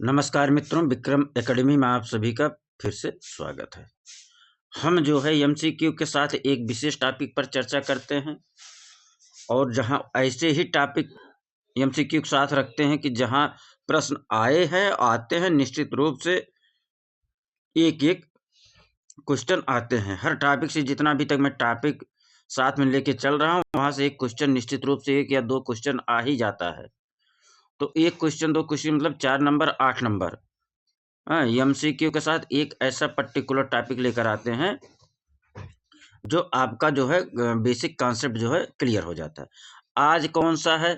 नमस्कार मित्रों, विक्रम एकेडमी में आप सभी का फिर से स्वागत है। हम जो है एमसीक्यू के साथ एक विशेष टॉपिक पर चर्चा करते हैं और जहां ऐसे ही टॉपिक एमसीक्यू के साथ रखते हैं कि जहां प्रश्न आते हैं निश्चित रूप से एक क्वेश्चन आते हैं। हर टॉपिक से जितना अभी तक मैं टॉपिक साथ में लेके चल रहा हूँ वहां से एक क्वेश्चन निश्चित रूप से 1 या 2 क्वेश्चन आ ही जाता है। तो 1 क्वेश्चन 2 क्वेश्चन मतलब 4 नंबर 8 नंबर। हाँ, एमसीक्यू के साथ एक ऐसा पर्टिकुलर टॉपिक लेकर आते हैं जो आपका जो है बेसिक कॉन्सेप्ट जो है क्लियर हो जाता है। आज कौन सा है?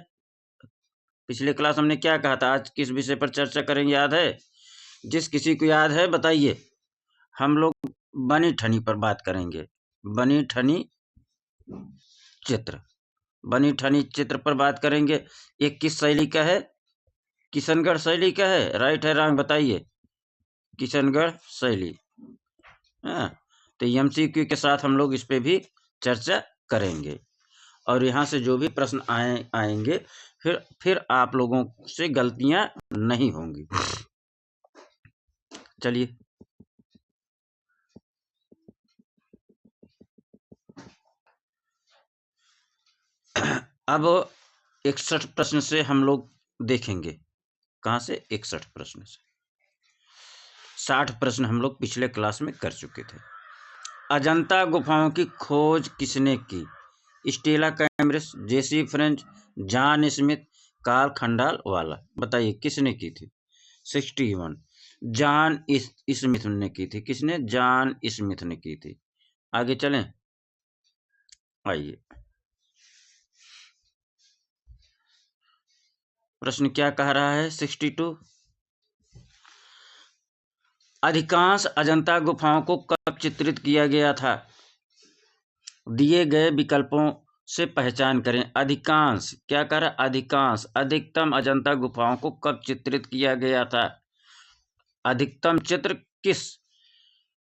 पिछले क्लास हमने क्या कहा था? आज किस विषय पर चर्चा करेंगे याद है? जिस किसी को याद है बताइए। हम लोग बनी ठनी पर बात करेंगे। बनी ठनी चित्र। बनी ठनी चित्र पर बात करेंगे। ये किस शैली का है? किशनगढ़ शैली का है? राइट है रॉन्ग बताइए। किशनगढ़ शैली। हाँ, तो एमसीक्यू के साथ हम लोग इस पे भी चर्चा करेंगे और यहाँ से जो भी प्रश्न आएंगे फिर आप लोगों से गलतियां नहीं होंगी। चलिए अब 61 प्रश्न से हम लोग देखेंगे। कहाँ से? 61 प्रश्न से। 60 प्रश्न हम लोग पिछले क्लास में कर चुके थे। अजंता गुफाओं की खोज किसने की? स्टेला कैम्ब्रिज, जेसी फ्रेंच, जॉन स्मिथ, कार्ल खंडालवाला। बताइए किसने की थी? 61 जॉन स्मिथ ने की थी। किसने? जॉन स्मिथ ने की थी। आगे चलें, आइए प्रश्न क्या कह रहा है? 62 अधिकांश अजंता गुफाओं को कब चित्रित किया गया था? दिए गए विकल्पों से पहचान करें। अधिकांश क्या कर रहा? अधिकांश अधिकतम अजंता गुफाओं को कब चित्रित किया गया था? अधिकतम चित्र किस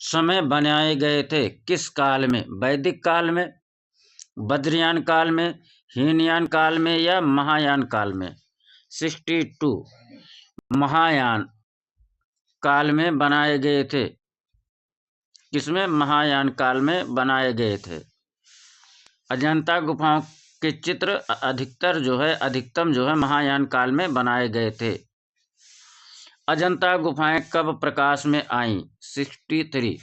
समय बनाए गए थे? किस काल में? वैदिक काल में, बद्रयान काल में, हीनयान काल में या महायान काल में? 62 महायान काल में बनाए गए थे। किसमें? महायान काल में बनाए गए थे। अजंता गुफाओं के चित्र अधिकतम जो है महायान काल में बनाए गए थे। अजंता गुफाएं कब प्रकाश में आईं? 63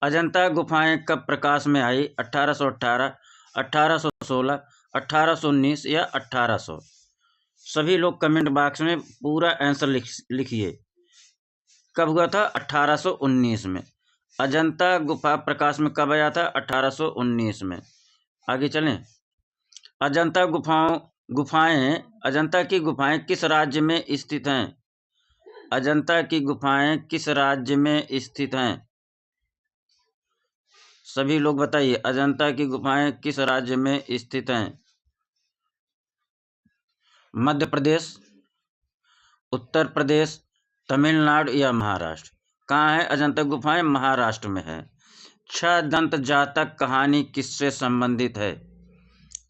अजंता गुफाएं कब प्रकाश में आई? 1818, 1816, 1819 या 1800? सभी लोग कमेंट बॉक्स में पूरा आंसर लिखिए। कब हुआ था? 1819 में। अजंता गुफा प्रकाश में कब आया था? 1819 में। आगे चलें। अजंता की गुफाएं किस राज्य में स्थित हैं? अजंता की गुफाएं किस राज्य में स्थित हैं? सभी लोग बताइए, अजंता की गुफाएं किस राज्य में स्थित हैं? मध्य प्रदेश, उत्तर प्रदेश, तमिलनाडु या महाराष्ट्र? कहाँ है अजंता गुफाएं? महाराष्ट्र में है। 6 दंत जातक कहानी किससे संबंधित है?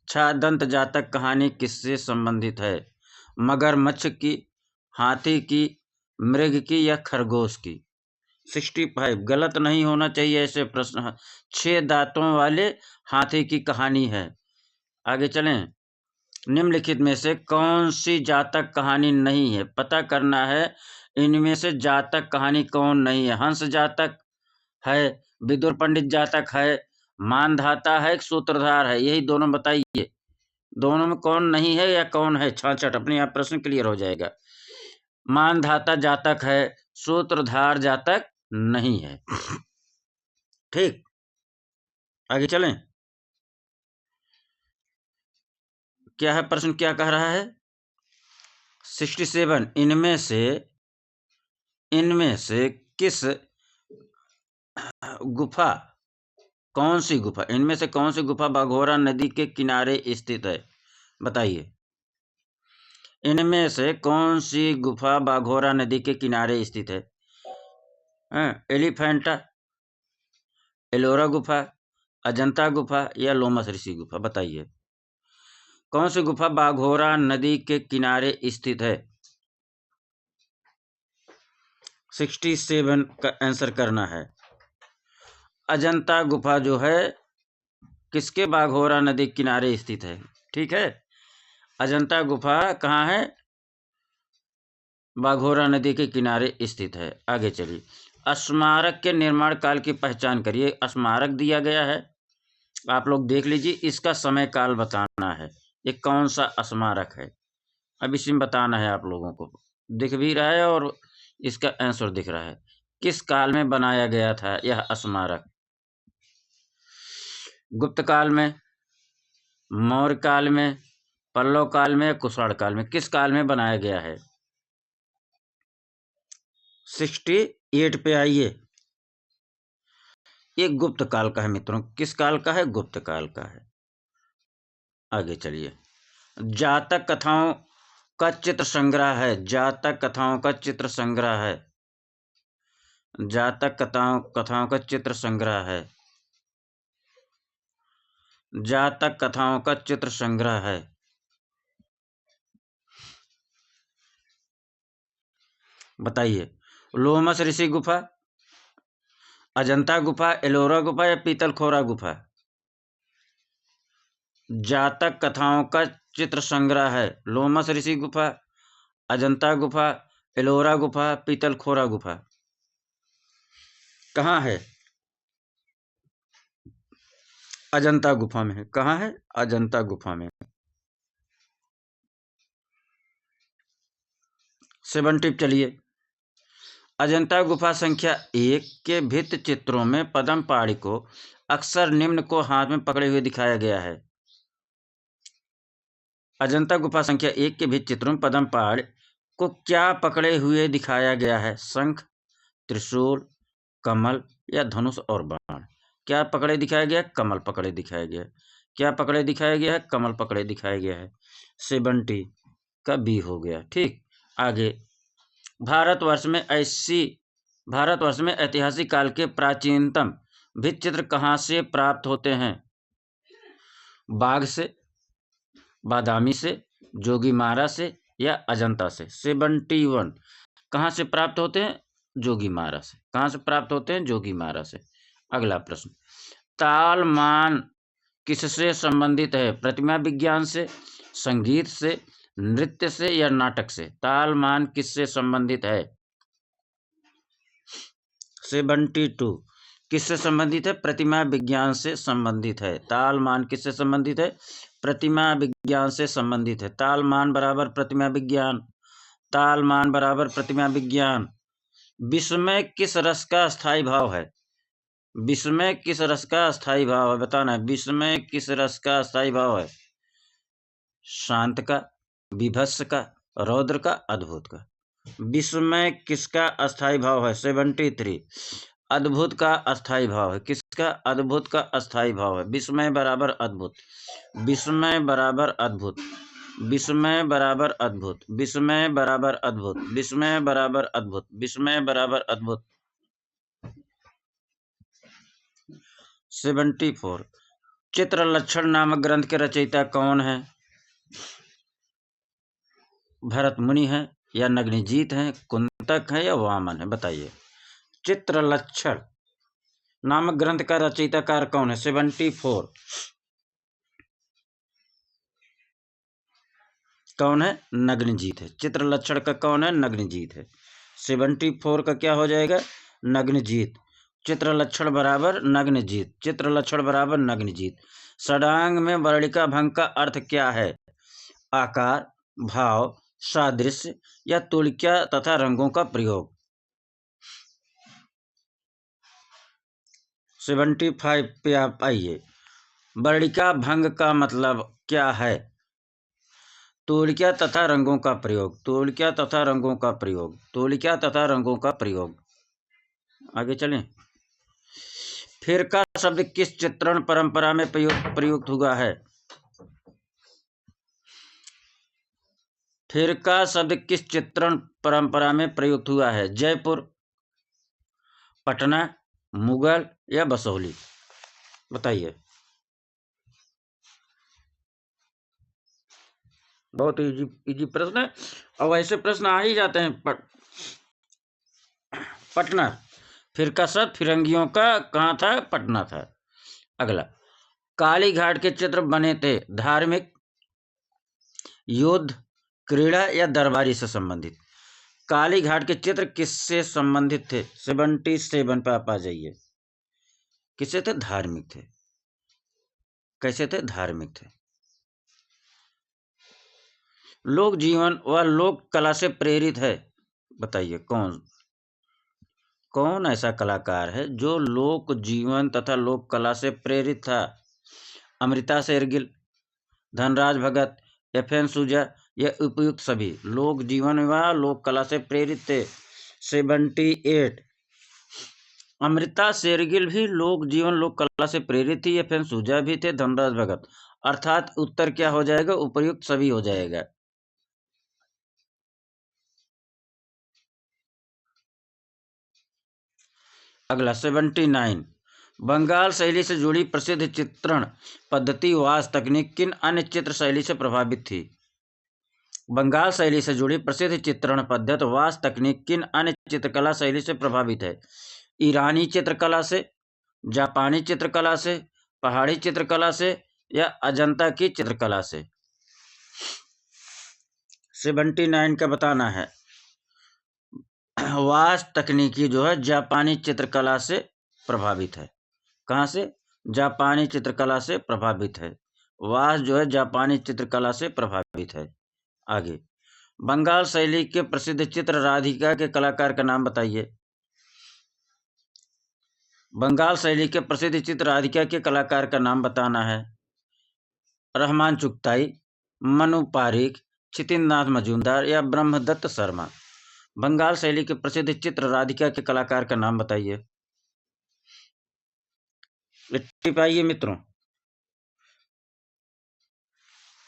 6 दंत जातक कहानी किससे संबंधित है? मगरमच्छ की, हाथी की, मृग की या खरगोश की? 65 गलत नहीं होना चाहिए ऐसे प्रश्न। 6 दांतों वाले हाथी की कहानी है। आगे चलें। निम्नलिखित में से कौन सी जातक कहानी नहीं है? पता करना है इनमें से जातक कहानी कौन नहीं है। हंस जातक है, विदुर पंडित जातक है, मानधाता है, सूत्रधार है। यही दोनों बताइए, दोनों में कौन नहीं है या कौन है? 66 अपने आप प्रश्न क्लियर हो जाएगा। मानधाता जातक है, सूत्रधार जातक नहीं है। ठीक, आगे चलें। क्या है प्रश्न? क्या कह रहा है? 67 इनमें से किस गुफा, कौन सी गुफा, इनमें से कौन सी गुफा बाघोरा नदी के किनारे स्थित है? बताइए, इनमें से कौन सी गुफा बाघोरा नदी के किनारे स्थित है? एलिफेंटा, एलोरा गुफा, अजंता गुफा या लोमस ऋषि गुफा? बताइए कौन सी गुफा बाघोरा नदी के किनारे स्थित है? 67 का आंसर करना है। अजंता गुफा जो है किसके बाघोरा नदी किनारे स्थित है? ठीक है, अजंता गुफा कहाँ है? बाघोरा नदी के किनारे स्थित है। आगे चलिए, स्मारक के निर्माण काल की पहचान करिए। स्मारक दिया गया है, आप लोग देख लीजिए, इसका समय काल बताना है। ये कौन सा स्मारक है, अब इसी में बताना है आप लोगों को। दिख भी रहा है और इसका आंसर दिख रहा है। किस काल में बनाया गया था यह स्मारक? गुप्त काल में, मौर्य काल में, पल्लव काल में, कुषाण काल में? किस काल में बनाया गया है? 68 पे आइए। ये गुप्त काल का है मित्रों। किस काल का है? गुप्त काल का है। आगे चलिए, जातक कथाओं का चित्र संग्रह है। जातक कथाओं का चित्र संग्रह है। जातक कथाओं का चित्र संग्रह है। जातक कथाओं का चित्र संग्रह है। बताइए, लोमस ऋषि गुफा, अजंता गुफा, एलोरा गुफा या पीतलखोरा गुफा? जातक कथाओं का चित्र संग्रह है। लोमस ऋषि गुफा, अजंता गुफा, एलोरा गुफा, पीतलखोरा गुफा? कहाँ है? अजंता गुफा में है। कहाँ है? अजंता गुफा में। 70 चलिए, अजंता गुफा संख्या 1 के भित्ति चित्रों में पद्म पहाड़ी को अक्सर निम्न को हाथ में पकड़े हुए दिखाया गया है। अजंता गुफा संख्या 1 के भित्ति चित्रों में पद्म पहाड़ को क्या पकड़े हुए दिखाया गया है? शंख, त्रिशूल, कमल या धनुष और बाण? क्या पकड़े दिखाया गया? कमल पकड़े दिखाया गया। क्या पकड़े दिखाया गया है? कमल पकड़े दिखाया गया है। 70 का बी हो गया। ठीक, आगे, भारतवर्ष में ऐतिहासिक काल के प्राचीनतम भित्ति चित्र कहाँ से प्राप्त होते हैं? बाघ से, बादामी से, जोगीमारा से या अजंता से? 71 कहाँ से प्राप्त होते हैं? जोगीमारा से। कहाँ से प्राप्त होते हैं? जोगीमारा से। अगला प्रश्न, तालमान किससे संबंधित है? प्रतिमा विज्ञान से, संगीत से, नृत्य से या नाटक से? तालमान किससे संबंधित है? 72 किससे संबंधित है? प्रतिमा विज्ञान से संबंधित है। तालमान किससे संबंधित है? प्रतिमा विज्ञान से संबंधित है। तालमान बराबर प्रतिमा विज्ञान। तालमान बराबर प्रतिमा विज्ञान। विस्मय किस रस का स्थायी भाव है? विस्मय किस रस का स्थायी भाव है? बताना है, विस्मय किस रस का स्थायी भाव है? शांत का, विभत्स का, रौद्र का, अद्भुत का? विस्मय किसका अस्थायी भाव है? 73 अद्भुत का अस्थायी भाव है। किसका? अद्भुत का अस्थायी भाव है। विस्मय बराबर अद्भुत, विस्मय बराबर अद्भुत, विस्मय बराबर अद्भुत, विस्मय बराबर अद्भुत, विस्मय बराबर अद्भुत, विस्मय बराबर अद्भुत। 74 चित्रलक्षण नामक ग्रंथ के रचयिता कौन है? भरत मुनि है या नग्नजीत है, कुंतक है या वामन है? बताइए, चित्रलक्षण नामक ग्रंथ का रचयिताकार कौन है? 74 कौन है? नग्नजीत है। चित्रलक्षण का कौन है? नग्नजीत है। 74 का क्या हो जाएगा? नग्नजीत। चित्रलक्षण बराबर नग्नजीत। चित्रलक्षण बराबर नग्नजीत। षडांग में वर्णिका भंग का अर्थ क्या है? आकार, भाव, सादृश्य या तुल्यता तथा रंगों का प्रयोग? 75 पे आप आइए। वर्णिका भंग का मतलब क्या है? तुल्यता तथा रंगों का प्रयोग। तुल्यता तथा रंगों का प्रयोग। तुल्यता तथा रंगों का प्रयोग। आगे चलें। फिरका शब्द किस चित्रण परंपरा में प्रयुक्त हुआ है? फिरका शब्द किस चित्रण परंपरा में प्रयुक्त हुआ है? जयपुर, पटना, मुगल या बसोहली? बताइए, बहुत इजी प्रश्न है और ऐसे प्रश्न आ ही जाते हैं पटना। फिरकासत फिरंगियों का कहाँ था? पटना था। अगला, काली घाट के चित्र बने थे धार्मिक, युद्ध, क्रीड़ा या दरबारी से संबंधित। काली घाट के चित्र किससे संबंधित थे? 77 पे आप आ जाइए। किससे थे? धार्मिक थे। कैसे थे? धार्मिक थे। लोक जीवन व लोक कला से प्रेरित है, बताइए कौन? कौन ऐसा कलाकार है जो लोक जीवन तथा लोक कला से प्रेरित था? अमृता शेरगिल, धनराज भगत, FN सूजा या उपयुक्त सभी? लोक जीवन व लोक कला से प्रेरित थे 78। अमृता शेरगिल भी लोक जीवन लोक कला से प्रेरित थी, FN सूजा भी थे, धनराज भगत। अर्थात उत्तर क्या हो जाएगा? उपयुक्त सभी हो जाएगा। अगला 79, बंगाल शैली से जुड़ी प्रसिद्ध चित्रण पद्धति वास तकनीक किन अन्य चित्र शैली से प्रभावित थी? बंगाल शैली से जुड़ी प्रसिद्ध चित्रण पद्धति वास तकनीक किन अन्य चित्रकला शैली से प्रभावित है? ईरानी चित्रकला से, जापानी चित्रकला से, पहाड़ी चित्रकला से या अजंता की चित्रकला से? 79 का बताना है। वास तकनीकी जो है जापानी चित्रकला से प्रभावित है। कहाँ से? जापानी चित्रकला से प्रभावित है। वास जो है जापानी चित्रकला से प्रभावित है। आगे, बंगाल शैली के प्रसिद्ध चित्र राधिका के कलाकार का नाम बताइए। बंगाल शैली के प्रसिद्ध चित्र राधिका के कलाकार का नाम बताना है। रहमान चुगताई, मनु पारीक, छितिननाथ मजूमदार या ब्रह्मदत्त शर्मा? बंगाल शैली के प्रसिद्ध चित्र राधिका के कलाकार का नाम बताइए। पाइए मित्रों।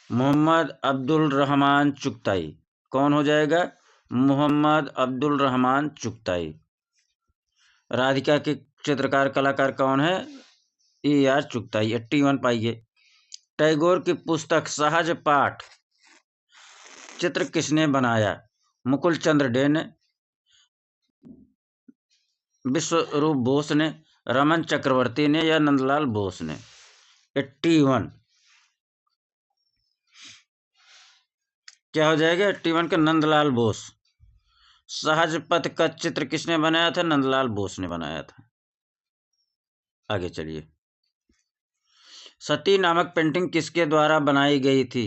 मोहम्मद अब्दुल रहमान चुगताई। कौन हो जाएगा? मोहम्मद अब्दुल रहमान चुगताई। राधिका के चित्रकार कलाकार कौन है? ER चुगताई। 81 पाइए। टैगोर की पुस्तक सहज पाठ चित्र किसने बनाया? मुकुल चंद्र डे ने, विश्वरूप बोस ने, रमन चक्रवर्ती ने या नंदलाल बोस ने? 81 क्या हो जाएगा? 81 का नंदलाल बोस। सहज पथ का चित्र किसने बनाया था? नंदलाल बोस ने बनाया था। आगे चलिए। सती नामक पेंटिंग किसके द्वारा बनाई गई थी?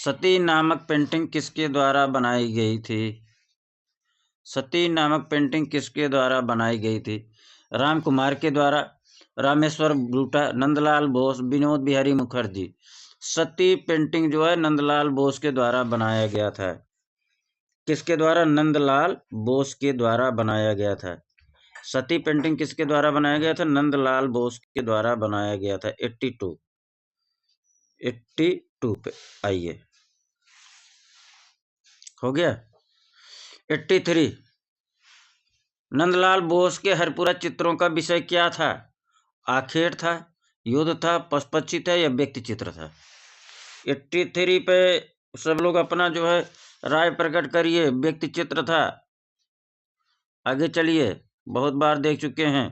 सती नामक पेंटिंग किसके द्वारा बनाई गई थी? सती नामक पेंटिंग किसके द्वारा बनाई गई थी? राम कुमार के द्वारा, रामेश्वर ब्रूटा, नंदलाल बोस, विनोद बिहारी मुखर्जी? सती पेंटिंग जो है नंदलाल बोस के द्वारा बनाया गया था। किसके द्वारा? नंदलाल बोस के द्वारा बनाया गया था। सती पेंटिंग किसके द्वारा बनाया गया था? नंदलाल बोस के द्वारा बनाया गया था। 82 पे आइए। हो गया। 83, नंदलाल बोस के हरपुरा चित्रों का विषय क्या था? आखेट था, युद्ध था, पशुपक्षी था या व्यक्ति चित्र था? 83 पे सब लोग अपना जो है राय प्रकट करिए। व्यक्ति चित्र था। आगे चलिए, बहुत बार देख चुके हैं।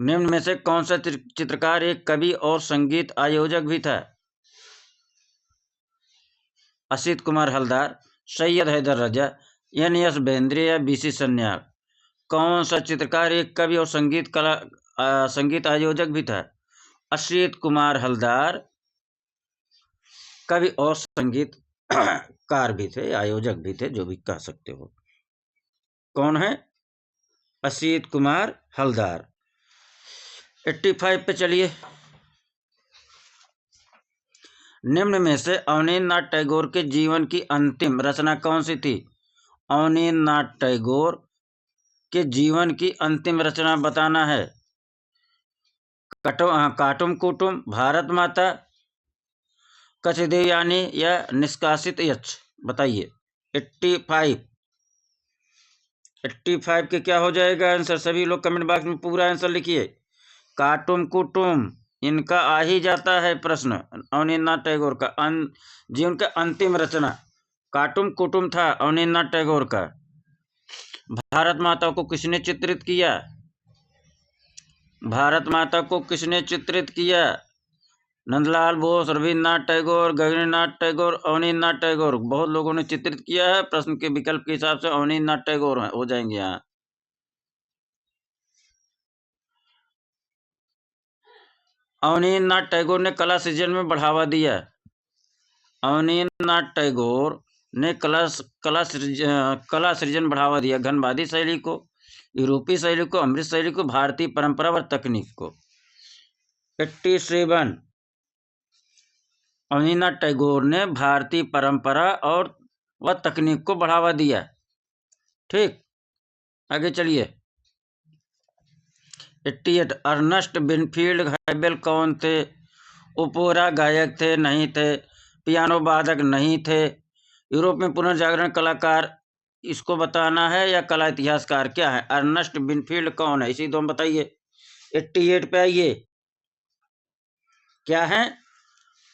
निम्न में से कौन सा चित्रकार एक कवि और संगीत आयोजक भी था? असित कुमार हलदार, सैयद हैदर रजा, NS बेंद्रे या BC सन्याल? कौन सा चित्रकार एक कवि और संगीत आयोजक भी था? असित कुमार हलदार कवि और संगीत कार भी थे, आयोजक भी थे, जो भी कह सकते हो। कौन है? असित कुमार हलदार। 85 पे चलिए। निम्न में से अवनींद्रनाथ टैगोर के जीवन की अंतिम रचना कौन सी थी? अवनींद्रनाथ टैगोर के जीवन की अंतिम रचना बताना है। काटुम कुटुम, भारत माता, कचदेवयानी या निष्कासित यक्ष? बताइए। 85 के क्या हो जाएगा आंसर? सभी लोग कमेंट बॉक्स में पूरा आंसर लिखिए। काटुम कुटुम, इनका आ ही जाता है प्रश्न। अवनींद्रनाथ टैगोर का जीवन का अंतिम रचना काटुम कुटुम था, अवनींद्रनाथ टैगोर का। भारत माता को किसने चित्रित किया? भारत माता को किसने चित्रित किया? नंदलाल बोस, रविन्द्रनाथ टैगोर, गगनेन्द्रनाथ टैगोर, अवनीन्द्रनाथ टैगोर। बहुत लोगों ने चित्रित किया है। प्रश्न के विकल्प के हिसाब से अवनीन्द्रनाथ टैगोर हो जाएंगे यहाँ। अवनीन्द्रनाथ टैगोर ने कला सृजन में बढ़ावा दिया। अवनीन्द्रनाथ टैगोर ने कला सृजन बढ़ावा दिया। घनवादी शैली को, यूरोपीय शैली को, अमृत शैली को, भारतीय परंपरा और तकनीक को। 87 अवनीन्द्रनाथ टैगोर ने भारतीय परंपरा और व तकनीक को बढ़ावा दिया। ठीक, आगे चलिए। 88 अर्नस्ट विनफील्ड हैबल कौन थे? ओपेरा गायक थे? नहीं थे। पियानो वादक? नहीं थे। यूरोप में पुनर्जागरण कलाकार इसको बताना है या कला इतिहासकार? क्या है? अर्नस्ट विनफील्ड कौन है? इसी दो में बताइए। 88 पे आइए। क्या है?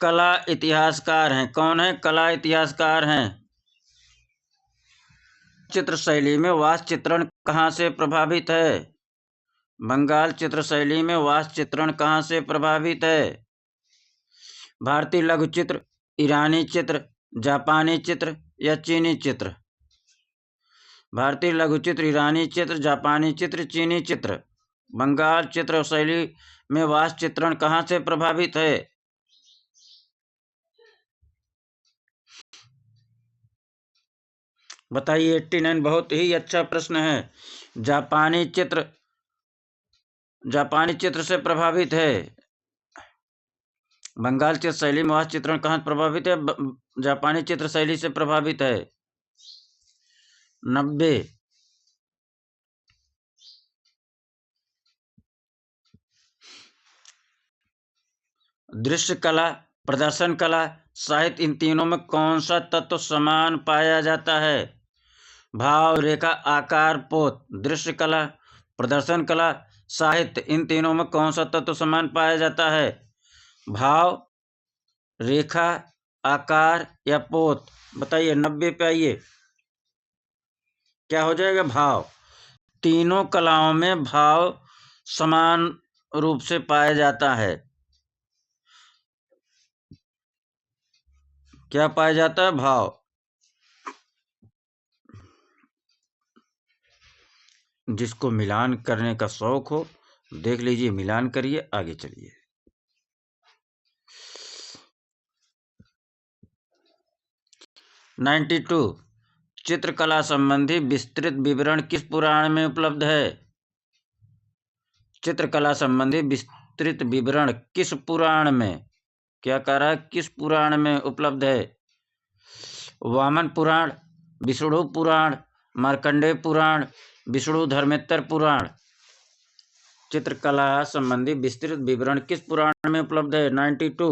कला इतिहासकार हैं। कौन है? कला इतिहासकार हैं। चित्र शैली में वास्तु चित्रण कहाँ से प्रभावित है? बंगाल चित्र शैली में वास्तु चित्रण कहाँ से प्रभावित है? भारतीय लघु चित्र, ईरानी चित्र, जापानी चित्र या चीनी चित्र? भारतीय लघु चित्र, ईरानी चित्र, जापानी चित्र, चीनी चित्र। बंगाल चित्र शैली में वास्तु चित्रण कहाँ से प्रभावित है? बताइए। 89 बहुत ही अच्छा प्रश्न है। जापानी चित्र से प्रभावित है। बंगाल चित्र शैली में वास्तु चित्रण कहाँ प्रभावित है? जापानी चित्र शैली से प्रभावित है। 90 दृश्य कला, प्रदर्शन कला, साहित्य, इन तीनों में कौन सा तत्व समान पाया जाता है? भाव, रेखा, आकार, पोत। दृश्य कला, प्रदर्शन कला, साहित्य, इन तीनों में कौन सा तत्व समान पाया जाता है? भाव, रेखा, आकार या पोत? बताइए। 90 पे आइए। क्या हो जाएगा? भाव। तीनों कलाओं में भाव समान रूप से पाया जाता है। क्या पाया जाता है? भाव। जिसको मिलान करने का शौक हो देख लीजिए, मिलान करिए। आगे चलिए। 92 चित्रकला संबंधी विस्तृत विवरण किस पुराण में उपलब्ध है? चित्रकला संबंधी विस्तृत विवरण किस पुराण में? क्या कह रहा है? किस पुराण में उपलब्ध है? वामन पुराण, विष्णु पुराण, मार्कंडेय पुराण, विष्णु धर्मेत्तर पुराण। चित्रकला संबंधी विस्तृत विवरण किस पुराण में उपलब्ध है? 92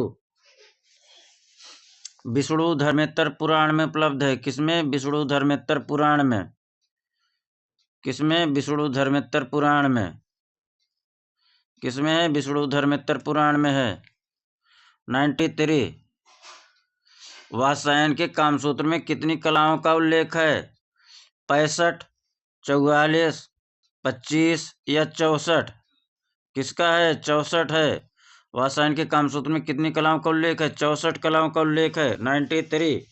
विष्णु धर्मेत्तर पुराण में उपलब्ध है। किसमें? विष्णु धर्मेत्तर पुराण में। किसमें? विष्णु धर्मेत्तर पुराण में। किसमें है? विष्णु धर्मेत्तर पुराण में है। 93 वात्स्यायन के कामसूत्र में कितनी कलाओं का उल्लेख है? 65, 44, 25 या 64? किसका है? 64 है। वात्स्यायन के कामसूत्र में कितनी कलाओं का उल्लेख है? 64 कलाओं का उल्लेख है। 93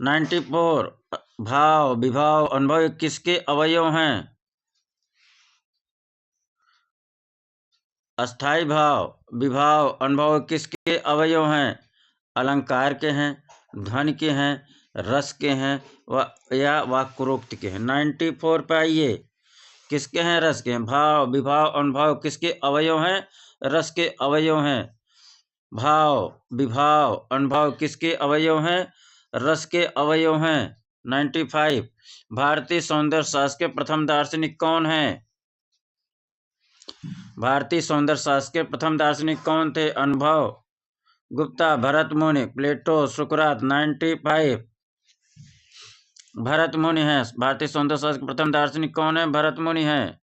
94 भाव, विभाव, अनुभव किसके अवयव हैं? अस्थाई भाव, विभाव, अनुभव किसके अवयव हैं? अलंकार के हैं, ध्वनि के हैं, रस के हैं या वाक्रोक्त के हैं? 94 पे आइए। किसके हैं? रस के हैं। भाव, विभाव, अनुभव किसके अवयव हैं? रस के अवयव हैं। भाव, विभाव, अनुभव किसके अवयव हैं? रस के अवयव हैं। 95 भारतीय सौंदर्य शास्त्र के प्रथम दार्शनिक कौन है? भारतीय सौंदर्य शास्त्र के प्रथम दार्शनिक कौन थे? अनुभव, गुप्ता, भरत मुनि, प्लेटो, सुकरात। 95 भरत मुनि है। भारतीय सौंदर्य शास्त्र के प्रथम दार्शनिक कौन है? भरत मुनि है।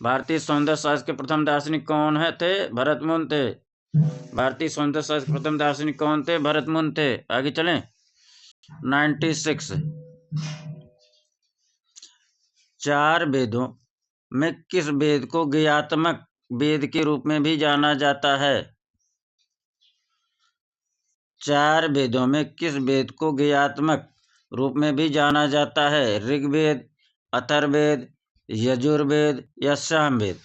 भारतीय सौंदर्य शास्त्र के प्रथम दार्शनिक कौन है थे? भरत मुनि थे। भारतीय सौंदर्य शास्त्र के प्रथम दार्शनिक कौन थे? भरत मुनि थे। आगे चलें। 96। चार वेदों में किस वेद को ज्ञेयात्मक वेद के रूप में भी जाना जाता है? चार वेदों में किस वेद को ज्ञेयात्मक रूप में भी जाना जाता है? ऋग्वेद, अथर्ववेद, यजुर्वेद या सामवेद?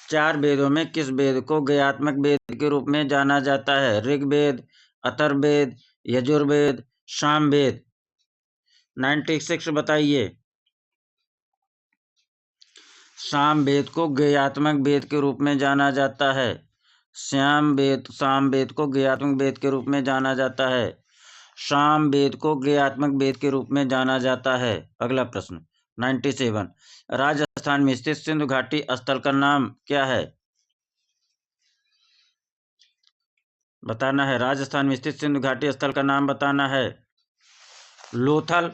चार वेदों में किस वेद को ज्ञेयात्मक वेद के रूप में जाना जाता है? ऋग्वेद, अथर्ववेद, यजुर्वेद, सामवेद? 96 बताइए। सामवेद को ज्ञेयात्मक वेद के रूप में जाना जाता है। सामवेद को ज्ञेयात्मक वेद के रूप में जाना जाता है। सामवेद को ज्ञेयात्मक वेद के रूप में जाना जाता है। अगला प्रश्न 97। राजस्थान में स्थित सिंधु घाटी स्थल का नाम क्या है? बताना है। राजस्थान में स्थित सिंधु घाटी स्थल का नाम बताना है। लोथल,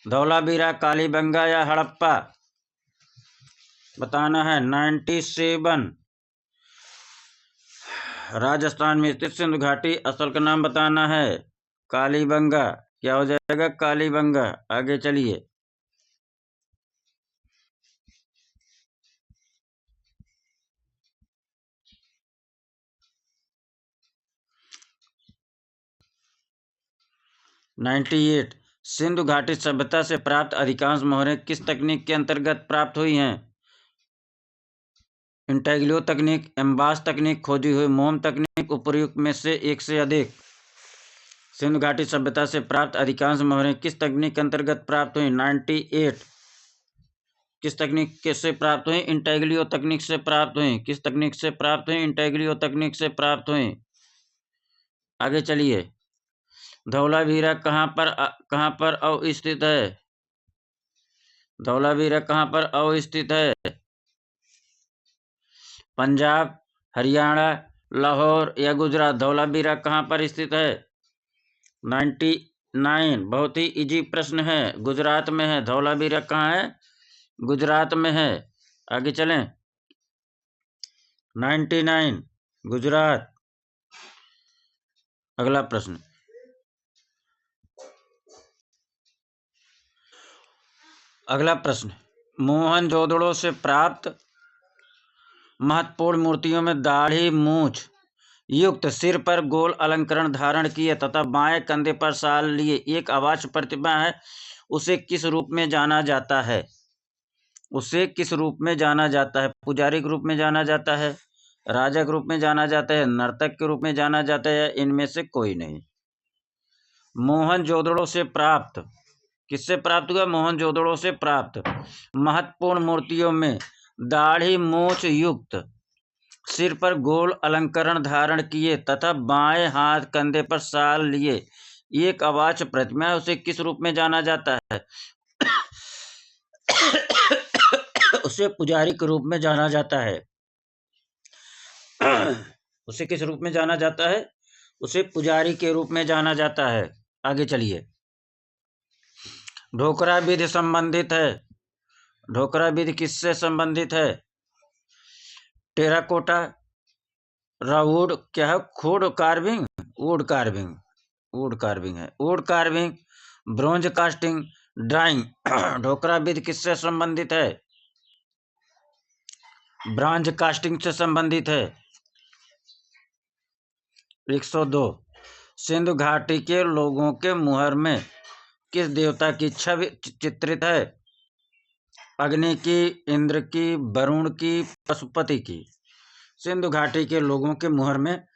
धौलावीरा, कालीबंगा या हड़प्पा? बताना है। 97। राजस्थान में स्थित सिंधु घाटी स्थल का नाम बताना है। कालीबंगा। क्या हो जाएगा? कालीबंगा। आगे चलिए। (98) सिंधु घाटी सभ्यता से प्राप्त अधिकांश मोहरें किस तकनीक के अंतर्गत प्राप्त हुई हैं? इंटेग्लियो तकनीक, एम्बास तकनीक, खोदी हुई मोम तकनीक, उपर्युक्त में से एक से अधिक? सिंधु घाटी सभ्यता से प्राप्त अधिकांश मोहरें किस तकनीक के अंतर्गत प्राप्त हुई? 98 किस तकनीक से प्राप्त हुई? इंटेग्लियो तकनीक से प्राप्त हुई। किस तकनीक से प्राप्त हुई? इंटेग्लियो तकनीक से प्राप्त हुई। आगे चलिए। धौलावीरा कहाँ पर अवस्थित है? धौलावीरा कहाँ पर अवस्थित है? पंजाब, हरियाणा, लाहौर या गुजरात? धौलावीरा कहाँ पर स्थित है? 99 बहुत ही इजी प्रश्न है। गुजरात में है। धौलावीरा कहाँ है? गुजरात में है। आगे चलें। 99 गुजरात। अगला प्रश्न। मोहनजोदड़ो से प्राप्त महत्वपूर्ण मूर्तियों में दाढ़ी मूछ युक्त, सिर पर गोल अलंकरण धारण किए तथा बाएं कंधे पर शाल लिए एक अवाच्य प्रतिमा है। उसे किस रूप में जाना जाता है? उसे किस रूप में जाना जाता है? पुजारी के रूप में जाना जाता है, राजा के रूप में जाना जाता है, नर्तक के रूप में जाना जाता है, इनमें से कोई नहीं। मोहनजोदड़ो से प्राप्त, किससे प्राप्त हुआ? मोहनजोदड़ो से प्राप्त महत्वपूर्ण मूर्तियों में दाढ़ी मूछ युक्त, सिर पर गोल अलंकरण धारण किए तथा बाएं हाथ कंधे पर शाल लिए एक अवाच्य प्रतिमा है। उसे किस रूप में जाना जाता है? उसे पुजारी के रूप में जाना जाता है। उसे किस रूप में जाना जाता है? उसे पुजारी के रूप में जाना जाता है। आगे चलिए। ढोकरा विधि संबंधित है। ढोकरा विधि किससे संबंधित है? टेराकोटा, राउड, क्या है? खुड carving, wood carving, wood carving है। Wood carving, bronze casting, drawing. Dhokra विधि किससे संबंधित है? ब्रॉन्ज कास्टिंग से संबंधित है। 102 सिंधु घाटी के लोगों के मुहर में किस देवता की छवि चित्रित है? अग्नि की, इंद्र की, वरुण की, पशुपति की? सिंधु घाटी के लोगों के मुहर में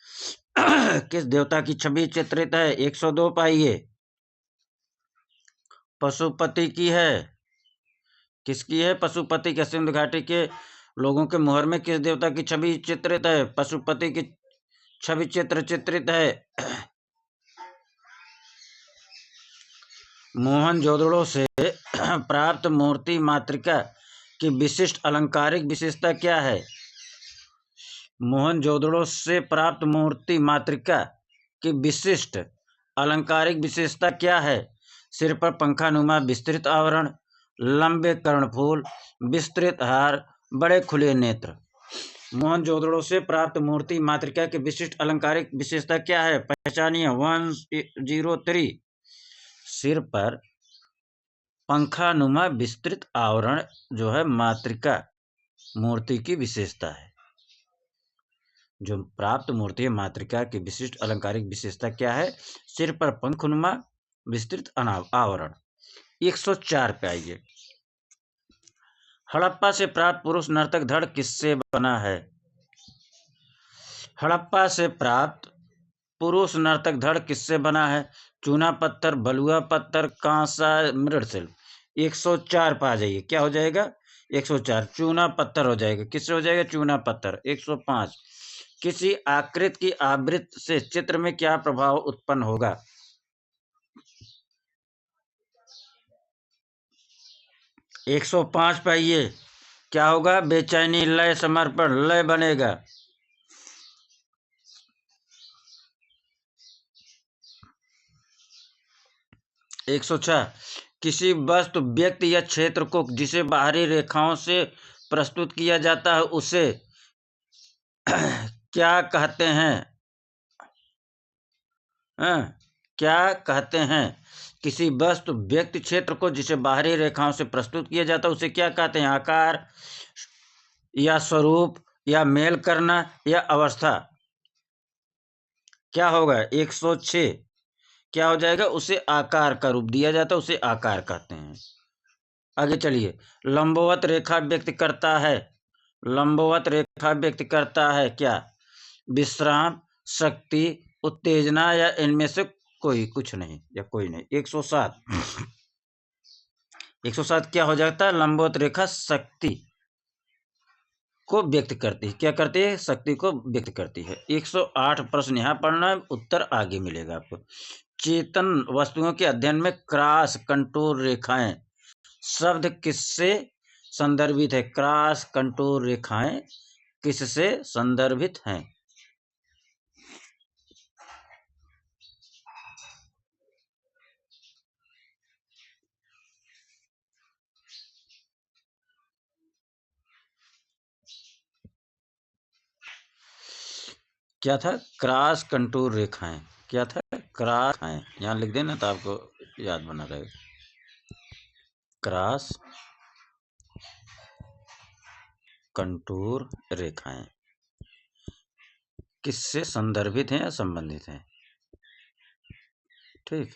किस देवता की छवि चित्रित है? 102 पाइए। पशुपति की है। किसकी है? पशुपति के। सिंधु घाटी के लोगों के मुहर में किस देवता की छवि चित्रित है? पशुपति की छवि चित्रित है। मोहनजोदड़ो से प्राप्त मूर्ति मातृका की विशिष्ट अलंकारिक विशेषता क्या है? मोहनजोदड़ो से प्राप्त मूर्ति मातृका की विशिष्ट अलंकारिक विशेषता क्या है? सिर पर पंखानुमा विस्तृत आवरण, लंबे कर्णफूल, विस्तृत हार, बड़े खुले नेत्र। मोहनजोदड़ो से प्राप्त मूर्ति मातृका की विशिष्ट अलंकारिक विशेषता क्या है? पहचानिए। 103। सिर पर पंखानुमा विस्तृत आवरण जो है मातृका मूर्ति की विशेषता है। जो प्राप्त मूर्ति है मातृका की विशिष्ट अलंकारिक विशेषता क्या है? सिर पर पंखनुमा विस्तृत आवरण। 104 पे आइए। हड़प्पा से प्राप्त पुरुष नर्तक धड़ किससे बना है? हड़प्पा से प्राप्त पुरुष नर्तक धड़ किससे बना है? चूना पत्थर, बलुआ पत्थर, कांसा, मृदशिल्प। 104 पे आ जाइए। क्या हो जाएगा? 104 चूना पत्थर हो जाएगा। किससे हो जाएगा? चूना पत्थर। 105 किसी आकृति की आवृत्ति से चित्र में क्या प्रभाव उत्पन्न होगा? 105 पे आइए। क्या होगा? बेचैनी, लय, समर्पण, लय बनेगा। 106 किसी वस्तु, व्यक्ति या क्षेत्र को जिसे बाहरी रेखाओं से प्रस्तुत किया जाता है उसे क्या कहते हैं? क्या कहते हैं? किसी वस्तु, व्यक्ति, क्षेत्र को जिसे बाहरी रेखाओं से प्रस्तुत किया जाता है उसे क्या कहते हैं? आकार या स्वरूप या मेल करना या अवस्था। क्या होगा? 106 क्या हो जाएगा? उसे आकार का रूप दिया जाता है, उसे आकार कहते हैं। आगे चलिए। लंबवत रेखा व्यक्त करता है। लंबवत रेखा व्यक्त करता है क्या? विश्राम, शक्ति, उत्तेजना या इनमें से कोई? कुछ नहीं या कोई नहीं। 107 107 क्या हो जाता है? लंबवत रेखा शक्ति को व्यक्त करती है। क्या करती है? शक्ति को व्यक्त करती है। 108 प्रश्न यहाँ पढ़ना है, उत्तर आगे मिलेगा आपको। चेतन वस्तुओं के अध्ययन में क्रॉस कंटूर रेखाएं शब्द किससे संदर्भित है? क्रॉस कंटूर रेखाएं किससे संदर्भित हैं? क्या था? क्रॉस कंटूर रेखाएं। क्या था? क्रॉस है। यहाँ लिख देना तो आपको याद बना रहेगा। क्रॉस कंटूर रेखाएं किससे संदर्भित हैं या संबंधित हैं? ठीक।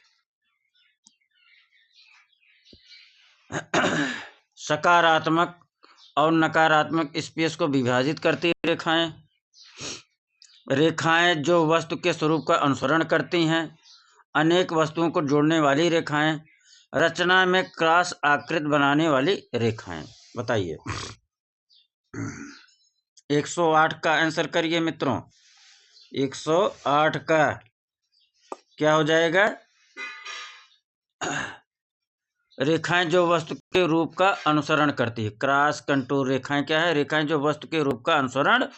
सकारात्मक और नकारात्मक स्पेस को विभाजित करती रेखाएं। रेखाएं जो वस्तु के स्वरूप का अनुसरण करती हैं। अनेक वस्तुओं को जोड़ने वाली रेखाएं। रचना में क्रॉस आकृति बनाने वाली रेखाएं। बताइए। 108 का आंसर करिए मित्रों। 108 का क्या हो जाएगा? रेखाएं जो वस्तु के रूप का अनुसरण करती है। क्रॉस कंटूर रेखाएं क्या है? रेखाएं जो वस्तु के रूप का अनुसरण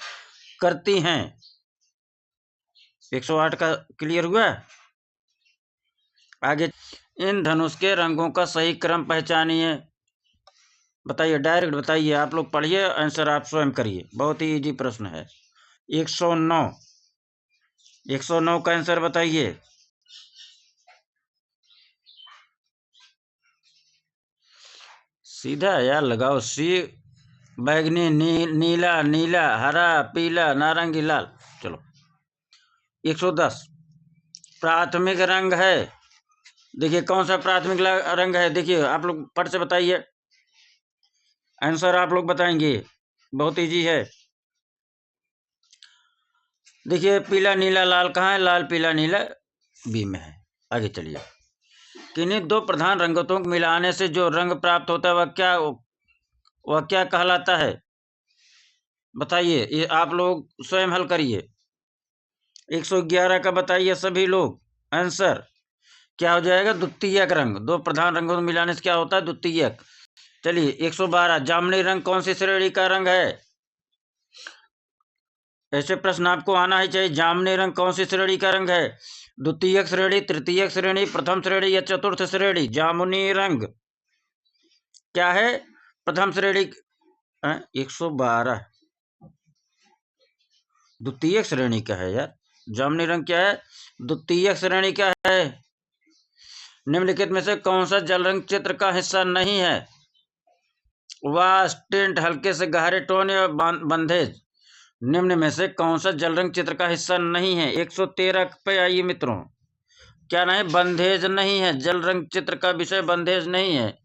करती हैं। 108 का क्लियर हुआ? आगे। इन धनुष के रंगों का सही क्रम पहचानिए। बताइए, डायरेक्ट बताइए। आप लोग पढ़िए, आंसर आप स्वयं करिए। बहुत ही इजी प्रश्न है। 109 109 का आंसर बताइए। सीधा यार लगाओ। सी बैगनी, नीला, नीला, हरा, पीला, नारंगी, लाल। चलो। 110 प्राथमिक रंग है। देखिए कौन सा प्राथमिक रंग है? देखिए आप लोग पढ़ से बताइए। आंसर आप लोग बताएंगे। बहुत इजी है। देखिए पीला, नीला, लाल कहाँ है? लाल, पीला, नीला बी में है। आगे चलिए। किन्हीं दो प्रधान रंगतों को मिलाने से जो रंग प्राप्त होता है वह क्या कहलाता है? बताइए। ये आप लोग स्वयं हल करिए। 111 का बताइए सभी लोग आंसर। क्या हो जाएगा? द्वितीयक रंग। दो प्रधान रंगों को मिलाने से क्या होता है? द्वितीयक। चलिए। 112 जामुनी रंग कौन सी श्रेणी का रंग है? ऐसे प्रश्न आपको आना ही चाहिए। जामुनी रंग कौन सी श्रेणी का रंग है? द्वितीयक श्रेणी, तृतीयक श्रेणी, प्रथम श्रेणी या चतुर्थ श्रेणी? जामुनी रंग क्या है? प्रथम श्रेणी। 112 द्वितीयक श्रेणी का है यार। जामुनी रंग क्या है? द्वितीयक श्रेणी का है। निम्नलिखित में से कौन सा जल रंग चित्र का हिस्सा नहीं है? वाश, टिंट, हल्के से गहरे टोन या बंधेज। निम्न में से कौन सा जल रंग चित्र का हिस्सा नहीं है? 113 पे आइए मित्रों। क्या नहीं? बंधेज नहीं है। जल रंग चित्र का विषय बंधेज नहीं है।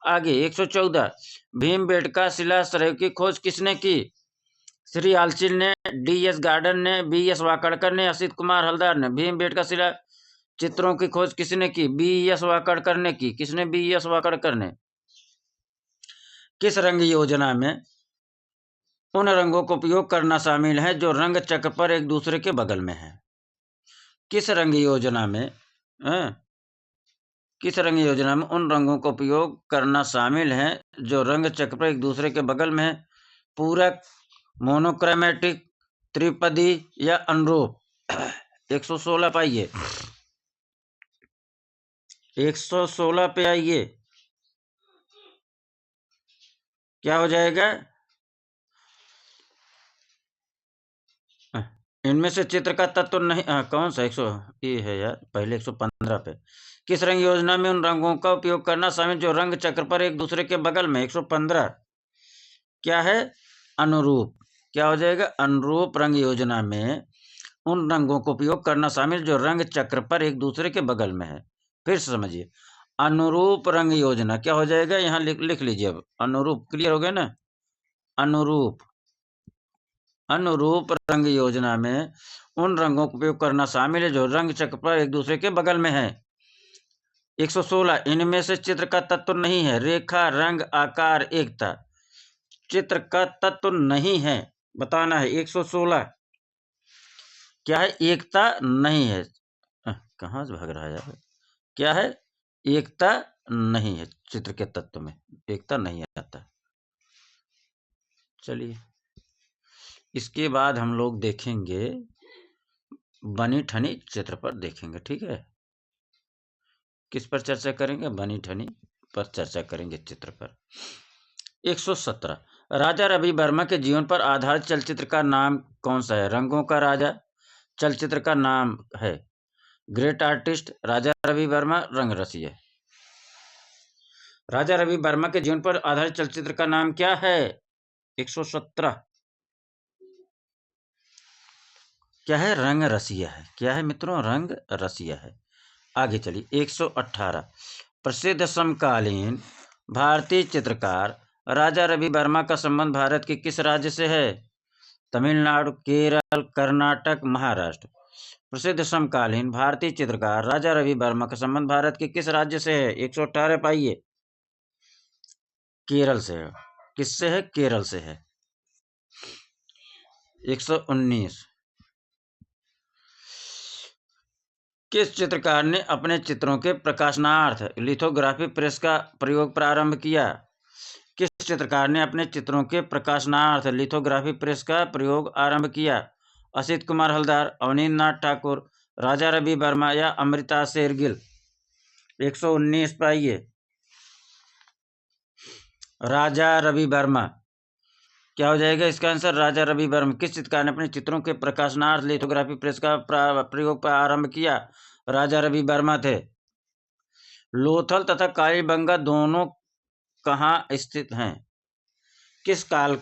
आगे 114, भीमबेटका शिलाश्रय की खोज किसने की? श्री आलचिल ने, डी.एस. गार्डन ने, बी.एस. वाकड़कर ने, असित कुमार हलदार ने। भीमबेटका शिला चित्रों की खोज किसने की? बी.एस. वाकड़कर ने की। किसने? बी.एस. वाकड़कर ने। किस रंग योजना में उन रंगों का उपयोग करना शामिल है जो रंग चक्र पर एक दूसरे के बगल में है? किस रंग योजना में किस रंग योजना में उन रंगों का उपयोग करना शामिल है जो रंग चक्र पर एक दूसरे के बगल में है? पूरक, मोनोक्रोमेटिक, त्रिपदी या अनुरूप? 116 पे आइए। 116 पे आइए। क्या हो जाएगा? इनमें से चित्र का तत्व नहीं, कौन सा? 100 ये है यार, पहले 115 पे। किस रंग योजना में उन रंगों का उपयोग करना शामिल जो रंग चक्र पर एक दूसरे के बगल में? 115 क्या है? अनुरूप। क्या हो जाएगा? अनुरूप रंग योजना में उन रंगों का उपयोग करना शामिल जो रंग चक्र पर एक दूसरे के बगल में है। फिर से समझिए, अनुरूप रंग योजना क्या हो जाएगा? यहाँ लिख लीजिए। अब अनुरूप क्लियर हो गया ना? अनुरूप रंग योजना में उन रंगों का उपयोग करना शामिल है जो रंग चक्र पर एक दूसरे के बगल में है। 116, इनमें से चित्र का तत्व नहीं है। रेखा, रंग, आकार, एकता। चित्र का तत्व नहीं है, बताना है। 116 क्या है? एकता नहीं है। कहाँ से भाग रहा है यार? क्या है? एकता नहीं है। चित्र के तत्व में एकता नहीं आता। चलिए, इसके बाद हम लोग देखेंगे बनी ठनी चित्र पर देखेंगे। ठीक है, किस पर चर्चा करेंगे? बनी ठनी पर चर्चा करेंगे, चित्र पर। 117, राजा रवि वर्मा के जीवन पर आधारित चलचित्र का नाम कौन सा है? रंगों का राजा चलचित्र का नाम है। ग्रेट आर्टिस्ट, राजा रवि वर्मा, रंग रसिया। राजा रवि वर्मा के जीवन पर आधारित चलचित्र का नाम क्या है? 117 क्या है? रंग रसिया है। क्या है मित्रों? रंग रसिया है। आगे चलिए। 118, प्रसिद्ध समकालीन भारतीय चित्रकार राजा रवि वर्मा का संबंध भारत के किस राज्य से है? तमिलनाडु, केरल, कर्नाटक, महाराष्ट्र। प्रसिद्ध समकालीन भारतीय चित्रकार राजा रवि वर्मा का संबंध भारत के किस राज्य से है? 118 पाइए। केरल से है। किससे है? केरल से है। 119, किस चित्रकार ने अपने चित्रों के प्रकाशनार्थ लिथोग्राफी प्रेस का प्रयोग प्रारंभ किया? किस चित्रकार ने अपने चित्रों के प्रकाशनार्थ लिथोग्राफी प्रेस का प्रयोग आरंभ किया? असित कुमार हलदार, अवनींद्र नाथ ठाकुर, राजा रवि वर्मा या अमृता शेरगिल? 119 पाइए। राजा रवि वर्मा। क्या हो जाएगा इसका आंसर? राजा रवि वर्मा। किस चित्रकार ने अपने चित्रों के प्रकाशनार्थ लिथोग्राफी प्रेस का प्रयोग आरंभ किया? राजा रवि वर्मा थे। लोथल तथा कालीबंगा दोनों कहाँ स्थित हैं? किस काल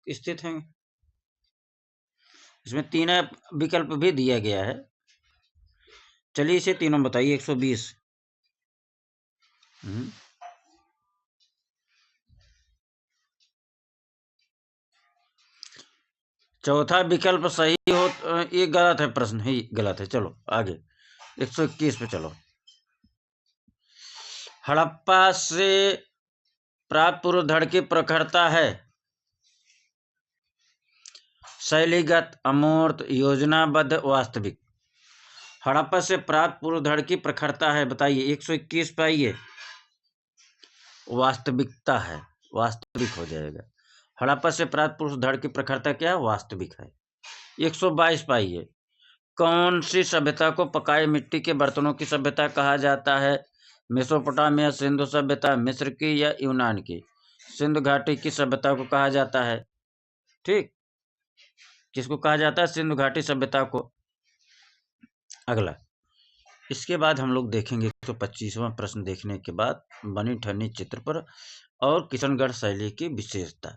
स्थित हैं? इसमें 3 विकल्प भी दिया गया है। चलिए इसे तीनों बताइए। 120, चौथा विकल्प सही हो। ये गलत है, प्रश्न ही गलत है। चलो आगे 121 पे चलो। हड़प्पा से प्राप्त पूर्व धड़ की प्रखरता है शैलीगत, अमूर्त, योजनाबद्ध, वास्तविक। हड़प्पा से प्राप्त पूर्व धड़ की प्रखरता है, बताइए। 121 पे आइए। वास्तविकता है, वास्तविक हो जाएगा। हड़प्पा से प्राप्त पूर्व धड़ की प्रखरता क्या है? वास्तविक है। 122 पाइए। कौन सी सभ्यता को पकाए मिट्टी के बर्तनों की सभ्यता कहा जाता है? मेसोपोटामिया, सिंधु सभ्यता, मिस्र की या यूनान की? सिंधु घाटी की सभ्यता को कहा जाता है। ठीक, किसको कहा जाता है? सिंधु घाटी सभ्यता को। अगला, इसके बाद हम लोग देखेंगे 125वां प्रश्न देखने के बाद बनी ठनी चित्र पर और किशनगढ़ शैली की विशेषता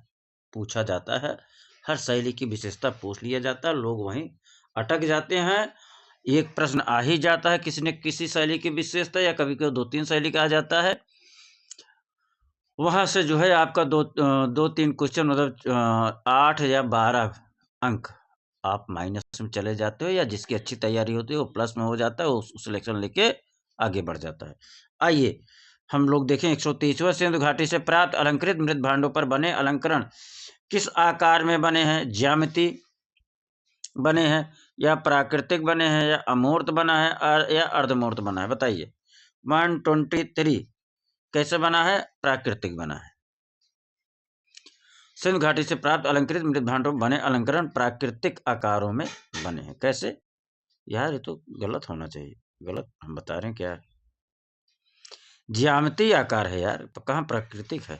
पूछा जाता है। हर शैली की विशेषता पूछ लिया जाता है, लोग वहीं अटक जाते हैं। एक प्रश्न आ ही जाता है किसी न किसी शैली की विशेषता, या कभी कभी 2-3 शैली का आ जाता है। वहां से जो है आपका 2-3 क्वेश्चन मतलब 8 या 12 अंक आप माइनस में चले जाते हो, या जिसकी अच्छी तैयारी होती है वो प्लस में हो जाता है, वो सिलेक्शन लेके आगे बढ़ जाता है। आइए हम लोग देखें 123वां, सिंधु घाटी से प्राप्त अलंकृत मृत भांडों पर बने अलंकरण किस आकार में बने हैं? ज्यामिति बने हैं, या प्राकृतिक बने हैं, या अमूर्त बना है, या अर्धमूर्त बना है? बताइए। 123 कैसे बना है? प्राकृतिक बना है। सिंधु घाटी से प्राप्त अलंकृत मृत भांडों में बने अलंकरण प्राकृतिक आकारों में बने हैं। कैसे? यार ये तो गलत होना चाहिए, गलत हम बता रहे हैं क्या? ज्यामितीय आकार है यार, कहाँ प्राकृतिक है?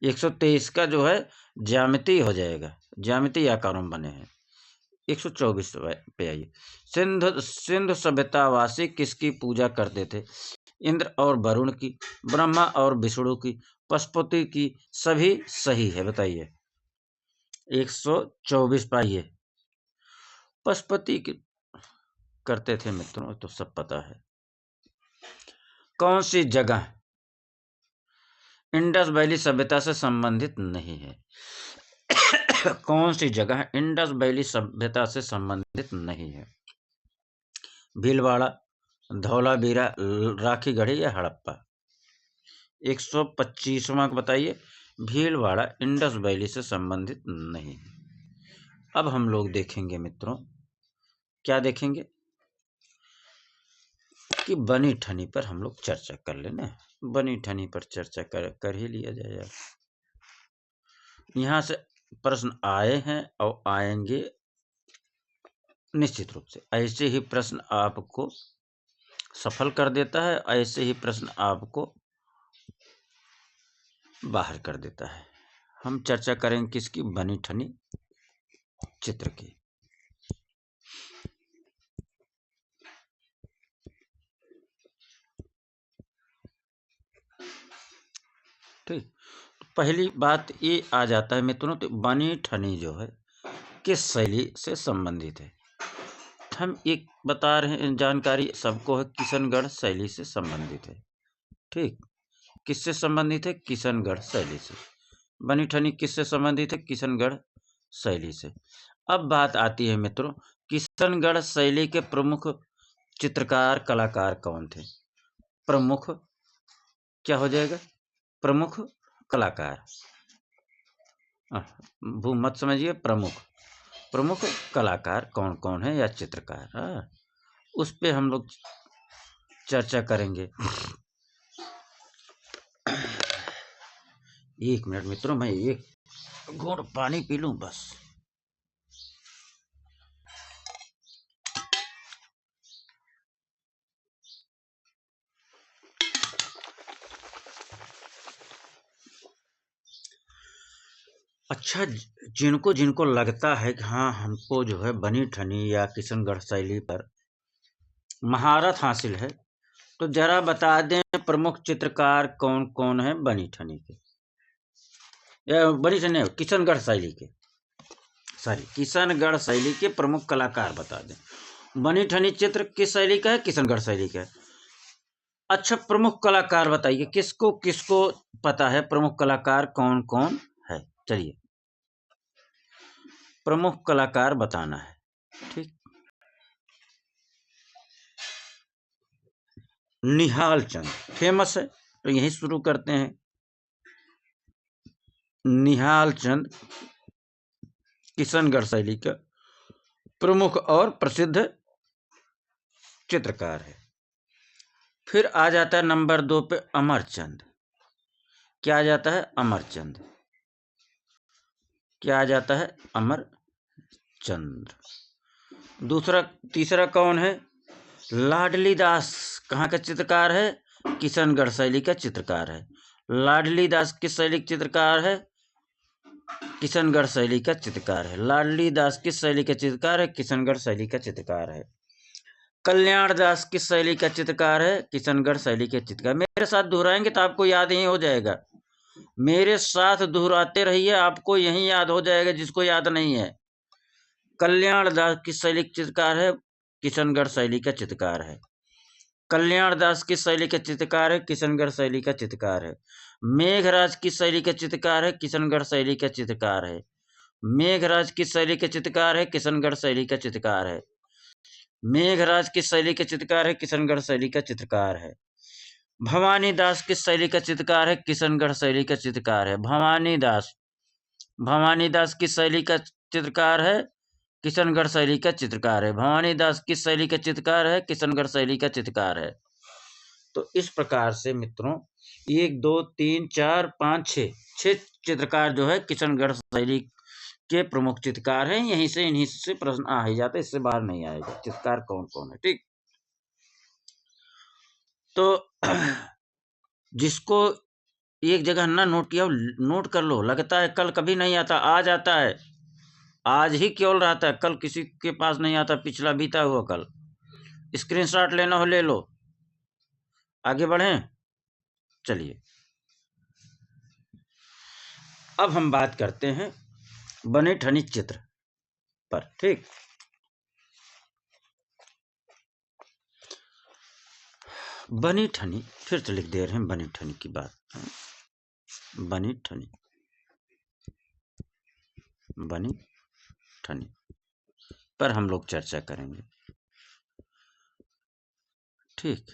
123 का जो है ज्यामितीय हो जाएगा, ज्यामितीय आकारों में बने हैं। 124 पे आइए। सिंधु सभ्यतावासी किसकी पूजा करते थे? इंद्र और वरुण की, ब्रह्मा और विष्णु की, पशुपति की, सभी सही है? बताइए। 124 पाइए। पशुपति की करते थे मित्रों, तो सब पता है। कौन सी जगह इंडस वैली सभ्यता से संबंधित नहीं है? कौन सी जगह इंडस वैली सभ्यता से संबंधित नहीं है? भीलवाड़ा, धौलावीरा, राखीगढ़ी या हड़प्पा? 125वां बताइए। भीलवाड़ा इंडस वैली से संबंधित नहीं है। अब हम लोग देखेंगे मित्रों, क्या देखेंगे कि बनी ठनी पर हम लोग चर्चा कर लेना। बनी ठनी पर चर्चा कर ही लिया जाए यार। यहाँ से प्रश्न आए हैं और आएंगे निश्चित रूप से। ऐसे ही प्रश्न आपको सफल कर देता है, ऐसे ही प्रश्न आपको बाहर कर देता है। हम चर्चा करेंगे किसकी? बनी ठनी चित्र की। ठीक, पहली बात ये आ जाता है मित्रों, तो बनी ठनी जो है किस शैली से संबंधित है? हम एक बता रहे हैं, जानकारी सबको है, किशनगढ़ शैली से संबंधित है। ठीक, किससे संबंधित है? किशनगढ़ शैली से। बनी ठनी किससे संबंधित है? किशनगढ़ शैली से। अब बात आती है मित्रों, किशनगढ़ शैली के प्रमुख चित्रकार कलाकार कौन थे? प्रमुख क्या हो जाएगा? प्रमुख कलाकार। भू मत समझिए, प्रमुख कलाकार कौन कौन है या चित्रकार, उस पे हम लोग चर्चा करेंगे। एक मिनट मित्रों, मैं एक घूंट पानी पी लूं बस। अच्छा, जिनको जिनको लगता है कि हाँ हमको जो है बनी ठनी या किशनगढ़ शैली पर महारत हासिल है, तो जरा बता दें प्रमुख चित्रकार कौन कौन है बनी ठनी के, या बनी ठनी किशनगढ़ शैली के, सॉरी किशनगढ़ शैली के प्रमुख कलाकार बता दें। बनी ठनी चित्र किस शैली का है? किशनगढ़ शैली का है। अच्छा, प्रमुख कलाकार बताइए, किसको किसको पता है प्रमुख कलाकार कौन कौन है? चलिए, प्रमुख कलाकार बताना है। ठीक, निहाल चंद फेमस है, तो यही शुरू करते हैं। निहाल चंद किशनगढ़ शैली का प्रमुख और प्रसिद्ध चित्रकार है। फिर आ जाता है नंबर 2 पे अमरचंद। क्या आ जाता है? अमरचंद। क्या आ जाता है? अमरचंद। तीसरा कौन है? लाडली दास। कहाँ का चित्रकार है? किशनगढ़ शैली का चित्रकार है। लाडली दास किस शैली के चित्रकार है? किशनगढ़ शैली का चित्रकार है। लाडली दास किस शैली का चित्रकार है? किशनगढ़ शैली का चित्रकार है। कल्याण दास किस शैली का चित्रकार है? किशनगढ़ शैली के चित्रकार। मेरे साथ दोहराएंगे तो आपको याद ही हो जाएगा। मेरे साथ दोहराते रहिए, आपको यही याद हो जाएगा जिसको याद नहीं है। कल्याण दास किस शैली का चित्रकार है? किशनगढ़ शैली का चित्रकार है। कल्याण दास किस शैली का चित्रकार है? किशनगढ़ शैली का चित्रकार है। मेघराज किस शैली का चित्रकार है? किशनगढ़ शैली का चित्रकार है। मेघराज किस शैली के चित्रकार है? किशनगढ़ शैली का चित्रकार है। मेघराज किस शैली के चित्रकार है? किशनगढ़ शैली का चित्रकार है। भवानी दास किस शैली का चित्रकार है? किशनगढ़ शैली का चित्रकार है। भवानी दास किस शैली का चित्रकार है? किशनगढ़ शैली का चित्रकार है। भवानी दास किस शैली का चित्रकार है? किशनगढ़ शैली का चित्रकार है। तो इस प्रकार से मित्रों 1 2 3 4 5 6 चित्रकार जो है किशनगढ़ शैली के प्रमुख चित्रकार हैं। यहीं से इन्हीं से प्रश्न आ ही जाता है, इससे बाहर नहीं आएगा चित्रकार कौन कौन है। ठीक, तो जिसको एक जगह ना नोट किया नोट कर लो। लगता है कल कभी नहीं आता, आज आता है। आज ही केवल रहता है, कल किसी के पास नहीं आता, पिछला बीता हुआ कल। स्क्रीनशॉट लेना हो ले लो। आगे बढ़ें, चलिए अब हम बात करते हैं बने ठनी चित्र पर। ठीक, बनी ठनी, फिर से लिख दे रहे हैं बनी ठनी की बात। बनी ठनी पर हम लोग चर्चा करेंगे। ठीक,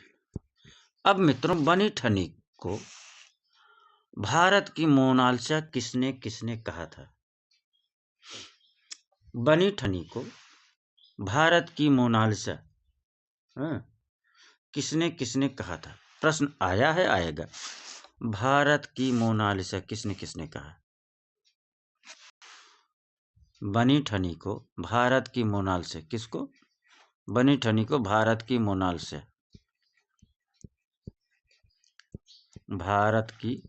अब मित्रों बनी ठनी को भारत की मोनालिसा किसने किसने कहा था? बनी ठनी को भारत की मोनालिसा किसने किसने कहा था? प्रश्न आया है, आएगा। भारत की मोनालिसा किसने किसने कहा? बनी ठनी को भारत की मोनालिसा, किसको? बनी ठनी को भारत की मोनालिसा, भारत की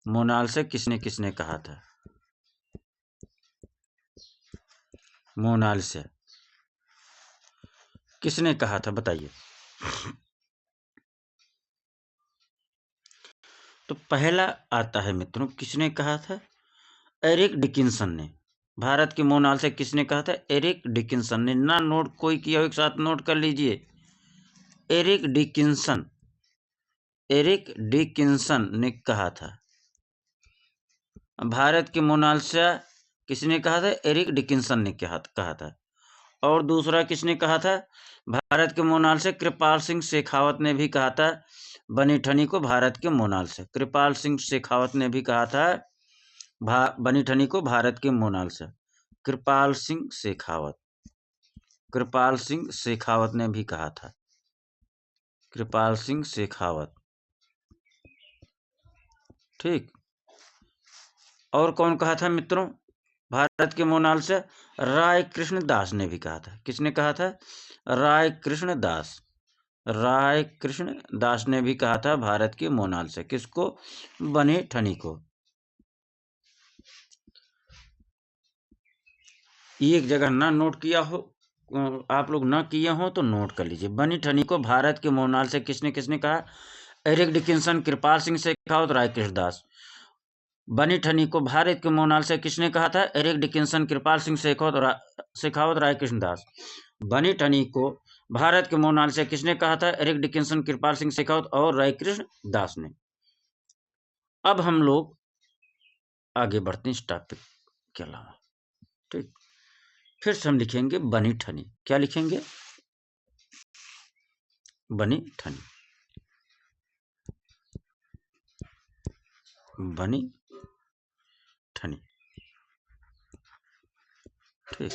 मोनालिसा किसने किसने कहा था? मोनालिसा किसने कहा था, बताइए। तो पहला आता है मित्रों, किसने कहा था? एरिक डिकिंसन ने। भारत की मोनालिसा किसने कहा था? एरिक डिकिंसन ने। ना नोट कोई किया हो एक साथ नोट कर लीजिए। एरिक डिकिंसन ने कहा था। भारत की मोनालिसा किसने कहा था? एरिक डिकिंसन ने कहा था। और दूसरा किसने कहा था? भारत के मोनालिसा कृपाल सिंह शेखावत ने भी कहा था। बनी ठनी को भारत के मोनालिसा, कृपाल सिंह शेखावत ने भी कहा था बनी ठनी को भारत के मोनालिसा। कृपाल सिंह शेखावत ने भी कहा था। कृपाल सिंह शेखावत। ठीक, और कौन कहा था मित्रों? भारत के मोनालिसा राय कृष्ण दास ने भी कहा था। किसने कहा था? राय कृष्ण दास ने भी कहा था भारत की मोनालिसा। किसको? बनी ठनी को। एक जगह ना नोट किया हो, आप लोग ना किए हो तो नोट कर लीजिए। बनी ठनी को भारत के मोनालिसा किसने किसने कहा? एरिक डिकिंसन, कृपाल सिंह शेखावत, राय कृष्ण दास। बनी ठनी को भारत के मोनालिसा किसने कहा था? एरिक डिकिंसन, कृपाल सिंह शेखावत, राय कृष्ण दास। बनी ठनी को भारत के मोनालिसा किसने कहा था? एरिक डिकिंसन, कृपाल सिंह शेखावत और राय कृष्ण दास ने। अब हम लोग आगे बढ़ते हैं इस टॉपिक के अलावा। ठीक, फिर से हम लिखेंगे बनी ठनी। क्या लिखेंगे? बनी ठनी। बनी ठनी। ठीक,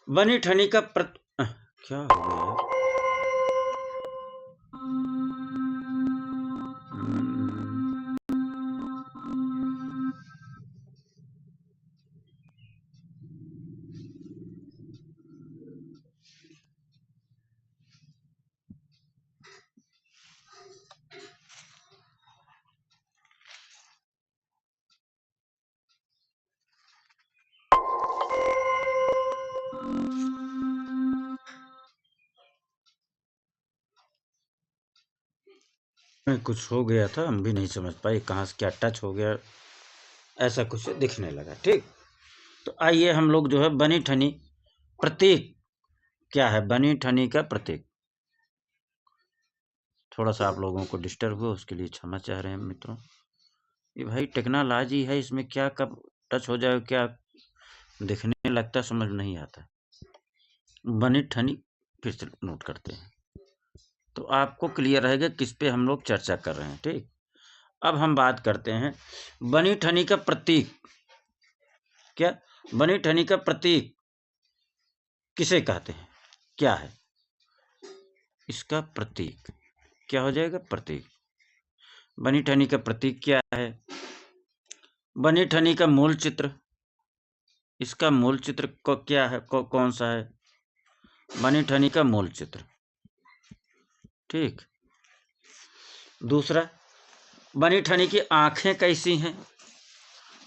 बनी ठनी का क्या हो गया? कुछ हो गया था, हम भी नहीं समझ पाए कहाँ से क्या टच हो गया, ऐसा कुछ दिखने लगा। ठीक, तो आइए हम लोग जो है बनी ठनी प्रतीक क्या है, बनी ठनी का प्रतीक। थोड़ा सा आप लोगों को डिस्टर्ब हुआ, उसके लिए क्षमा चाह रहे हैं मित्रों। ये भाई टेक्नोलॉजी है, इसमें क्या कब टच हो जाए, क्या दिखने लगता, समझ नहीं आता। बनी ठनी फिर से नोट करते हैं तो आपको क्लियर रहेगा किस पे हम लोग चर्चा कर रहे हैं। ठीक, अब हम बात करते हैं बनी ठनी का प्रतीक। क्या बनी ठनी का प्रतीक किसे कहते हैं, क्या है इसका प्रतीक, क्या हो जाएगा प्रतीक। बनी ठनी का प्रतीक क्या है, बनी ठनी का मूल चित्र, इसका मूल चित्र को क्या है, कौन सा है, बनी ठनी का मूल चित्र। ठीक, दूसरा बनी ठनी की आंखें कैसी हैं,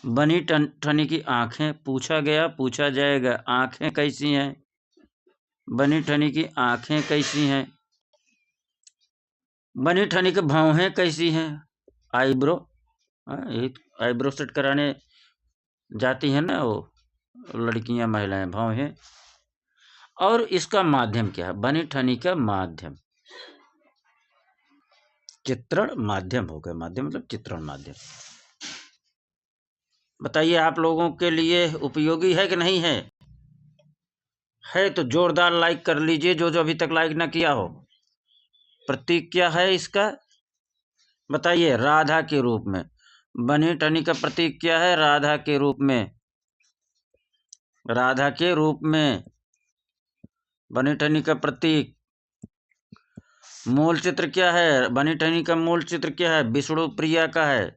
बनी ठनी की आंखें, पूछा गया पूछा जाएगा, आंखें कैसी हैं, बनी ठनी की आंखें कैसी हैं। बनी ठनी के भौहें कैसी हैं, आईब्रो, आईब्रो सेट कराने जाती हैं ना वो लड़कियां महिलाएं, भौहें। और इसका माध्यम क्या है, बनी ठनी का माध्यम, चित्रण माध्यम हो गया, माध्यम मतलब चित्रण माध्यम। बताइए आप लोगों के लिए उपयोगी है कि नहीं है? है तो जोरदार लाइक कर लीजिए, जो जो अभी तक लाइक ना किया हो। प्रतीक क्या है इसका, बताइए। राधा के रूप में, बनी ठनी का प्रतीक क्या है, राधा के रूप में, राधा के रूप में बनी ठनी का प्रतीक। मूल चित्र क्या है, बनी ठनी का मूल चित्र क्या है, विष्णु प्रिया का है।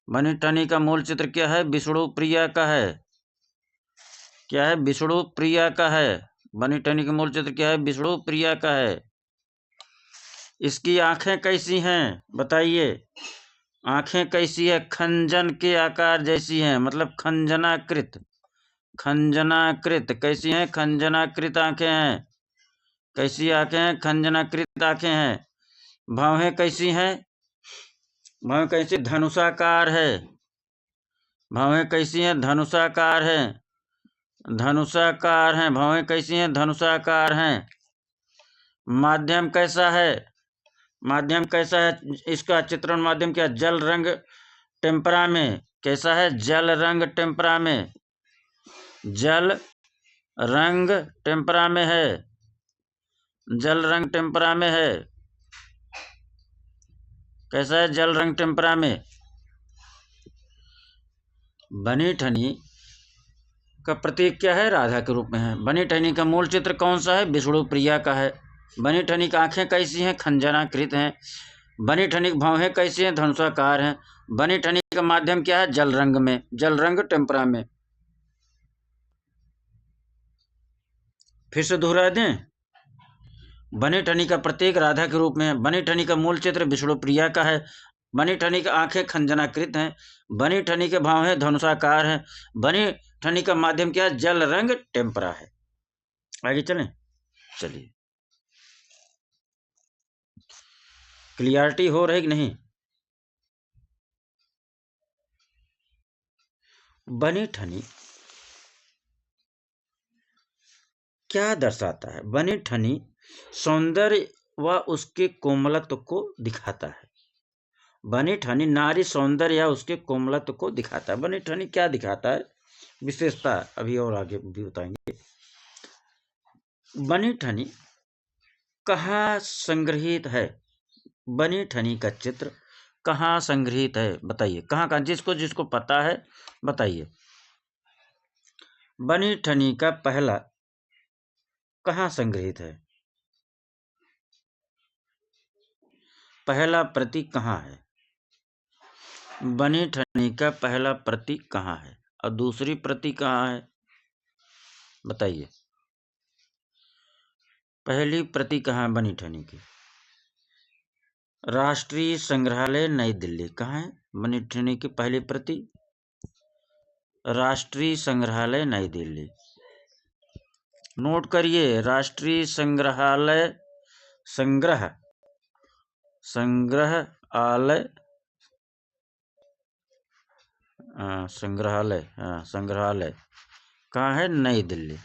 बनी ठनी का मूल चित्र क्या है, विष्णु प्रिया का है। क्या है, विष्णु प्रिया का है। बनी ठनी का मूल चित्र क्या है, विष्णु प्रिया का है। इसकी आंखें कैसी हैं, बताइए। आंखें कैसी है, खंजन के आकार जैसी हैं, मतलब खंजनाकृत, खंजनाकृत कैसी हैं, खंजनाकृत आंखें हैं। कैसी आंखें हैं, खंजनाकृत आंखें हैं। भौहें कैसी हैं, भौहें कैसी, धनुषाकार है। भौहें कैसी हैं, धनुषाकार है, धनुषाकार हैं। भौहें कैसी हैं, धनुषाकार हैं। माध्यम कैसा है, माध्यम कैसा है, इसका चित्रण माध्यम क्या, जल रंग टेम्परा में। कैसा है, जल रंग टेम्परा में, जल रंग टेम्परा में है, जल रंग टेम्परा में है। कैसा है, जल रंग टेम्परा में। बनी ठनी का प्रतीक क्या है, राधा के रूप में है। बनी ठनी का मूल चित्र कौन सा है, विष्णु प्रिया का है। बनी ठनी की आंखें कैसी हैं, खंजनाकृत हैं। बनी ठनी की भौहें कैसी हैं, धनुषाकार हैं। बनी ठनी का माध्यम क्या है, जल रंग में, जल रंग टेम्परा में। फिर से दोहरा दें, बनी ठनी का प्रतीक राधा के रूप में है। बनी ठनी का मूल चित्र विष्णु प्रिया का है। बनी ठनी की आंखें खंजनाकृत हैं। बनी ठनी के भौहें धनुषाकार हैं। बनी ठनी का माध्यम क्या है, जल रंग टेम्परा है। आगे चलें, चलिए। क्लियरिटी हो रही कि नहीं? बनी ठनी क्या दर्शाता है, बनी ठनी सौंदर्य व उसके कोमलत्व को दिखाता है। बनी ठनी नारी सौंदर्य या उसके कोमलत्व को दिखाता है। बनी ठनी क्या दिखाता है, विशेषता अभी और आगे भी बताएंगे। बनी ठनी कहाँ संग्रहित है, बनी ठनी का चित्र कहाँ संग्रहित है, बताइए। कहाँ कहाँ, जिसको जिसको पता है बताइए। बनी ठनी का पहला कहाँ संग्रहित है, पहला प्रति कहाँ है। बनी ठनी का पहला प्रति कहाँ है और दूसरी प्रति कहाँ है, बताइए। पहली प्रति कहाँ है बनी ठनी की, राष्ट्रीय संग्रहालय नई दिल्ली। कहाँ है बनी ठनी की पहली प्रति, राष्ट्रीय संग्रहालय नई दिल्ली। नोट करिए, राष्ट्रीय संग्रहालय, संग्रह संग्रहालय, संग्रहालय, संग्रहालय कहाँ है? नई दिल्ली।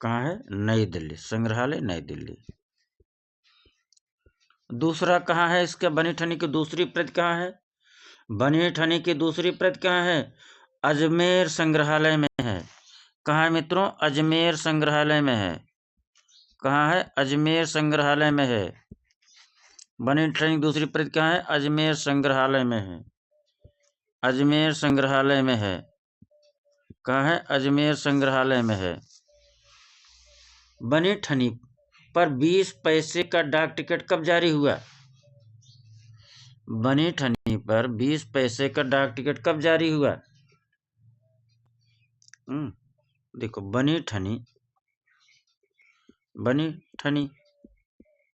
कहाँ है? नई दिल्ली। संग्रहालय नई दिल्ली। दूसरा कहाँ है इसका? बनी ठनी की दूसरी प्रति कहाँ है? बनी ठनी की दूसरी प्रति कहाँ है? अजमेर संग्रहालय में है। कहाँ है मित्रों? अजमेर संग्रहालय में है। कहाँ है? अजमेर संग्रहालय में है। बनी ठनी की दूसरी प्रति कहाँ है? अजमेर संग्रहालय में है। अजमेर संग्रहालय में है। कहाँ है? अजमेर संग्रहालय में है। बनी ठनी पर 20 पैसे का डाक टिकट कब जारी हुआ? बनी ठनी पर 20 पैसे का डाक टिकट कब जारी हुआ? देखो, बनी ठनी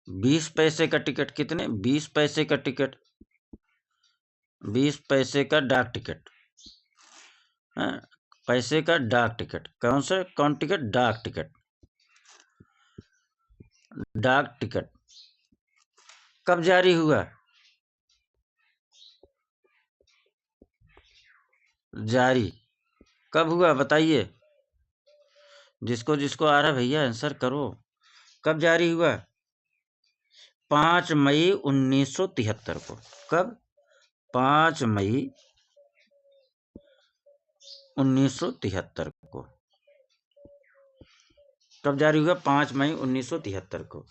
20 पैसे का टिकट। कितने? 20 पैसे का टिकट। 20 पैसे का डाक टिकट। पैसे का डाक टिकट। कौन टिकट? डाक टिकट। डाक टिकट कब जारी हुआ? जारी कब हुआ बताइए? जिसको जिसको आ रहा भैया आंसर करो। कब जारी हुआ? 5 मई 1973 को। कब? 5 मई 1973 को। कब जारी हुआ? 5 मई 1973 को।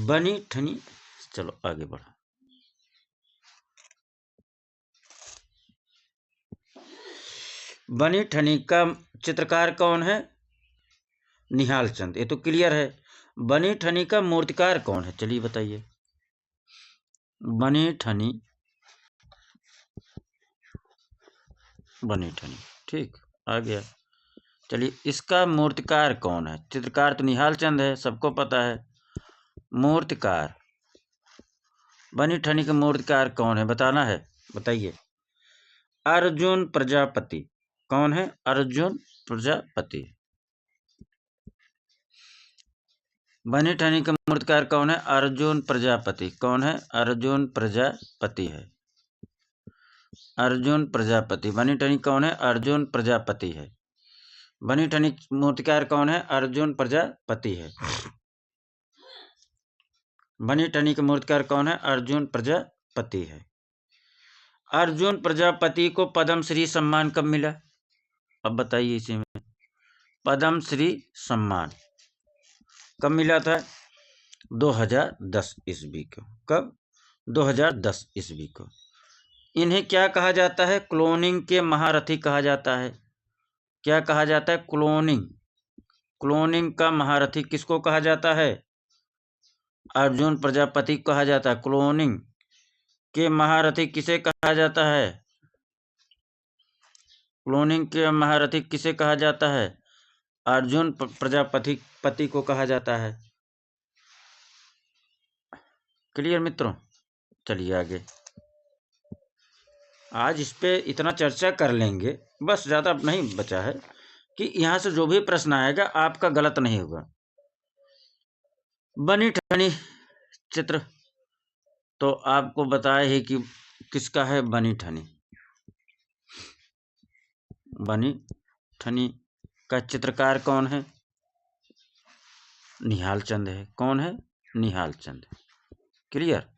बनी ठनी। चलो आगे बढ़ो। बनी ठनी का चित्रकार कौन है? निहाल चंद। ये तो क्लियर है। बनी ठनी का मूर्तिकार कौन है? चलिए बताइए। बनी ठनी ठीक, आ गया। चलिए, इसका मूर्तिकार कौन है? चित्रकार तो निहाल चंद है, सबको पता है। मूर्तिकार, बनी ठनी का मूर्तिकार कौन है बताना है, बताइए। अर्जुन प्रजापति। कौन है? अर्जुन प्रजापति। बनी ठनी का मूर्तिकार कौन है? अर्जुन प्रजापति। कौन है? अर्जुन प्रजापति है। अर्जुन प्रजापति। बनी ठनी कौन है? अर्जुन प्रजापति है। बनी ठनी मूर्तिकार कौन है? अर्जुन प्रजापति है। बनी ठनी का मूर्तिकार कौन है? अर्जुन प्रजापति है। अर्जुन प्रजापति को पद्मश्री सम्मान कब मिला? अब बताइए इसी में। पद्मश्री सम्मान कब मिला था? 2010 ईस्वी को। कब? 2010 ईस्वी को। इन्हें क्या कहा जाता है? क्लोनिंग के महारथी कहा जाता है। क्या कहा जाता है? क्लोनिंग। क्लोनिंग का महारथी किसको कहा जाता है? अर्जुन प्रजापति को कहा जाता है। क्लोनिंग के महारथी किसे कहा जाता है? क्लोनिंग के महारथी किसे कहा जाता है? अर्जुन प्रजापति को कहा जाता है। क्लियर मित्रों? चलिए आगे। आज इस पे इतना चर्चा कर लेंगे, बस, ज़्यादा नहीं बचा है, कि यहाँ से जो भी प्रश्न आएगा आपका गलत नहीं होगा। बनी ठनी चित्र तो आपको बताया ही कि किसका है? बनी ठनी। बनी ठनी का चित्रकार कौन है? निहाल चंद है। कौन है? निहाल चंद। क्लियर?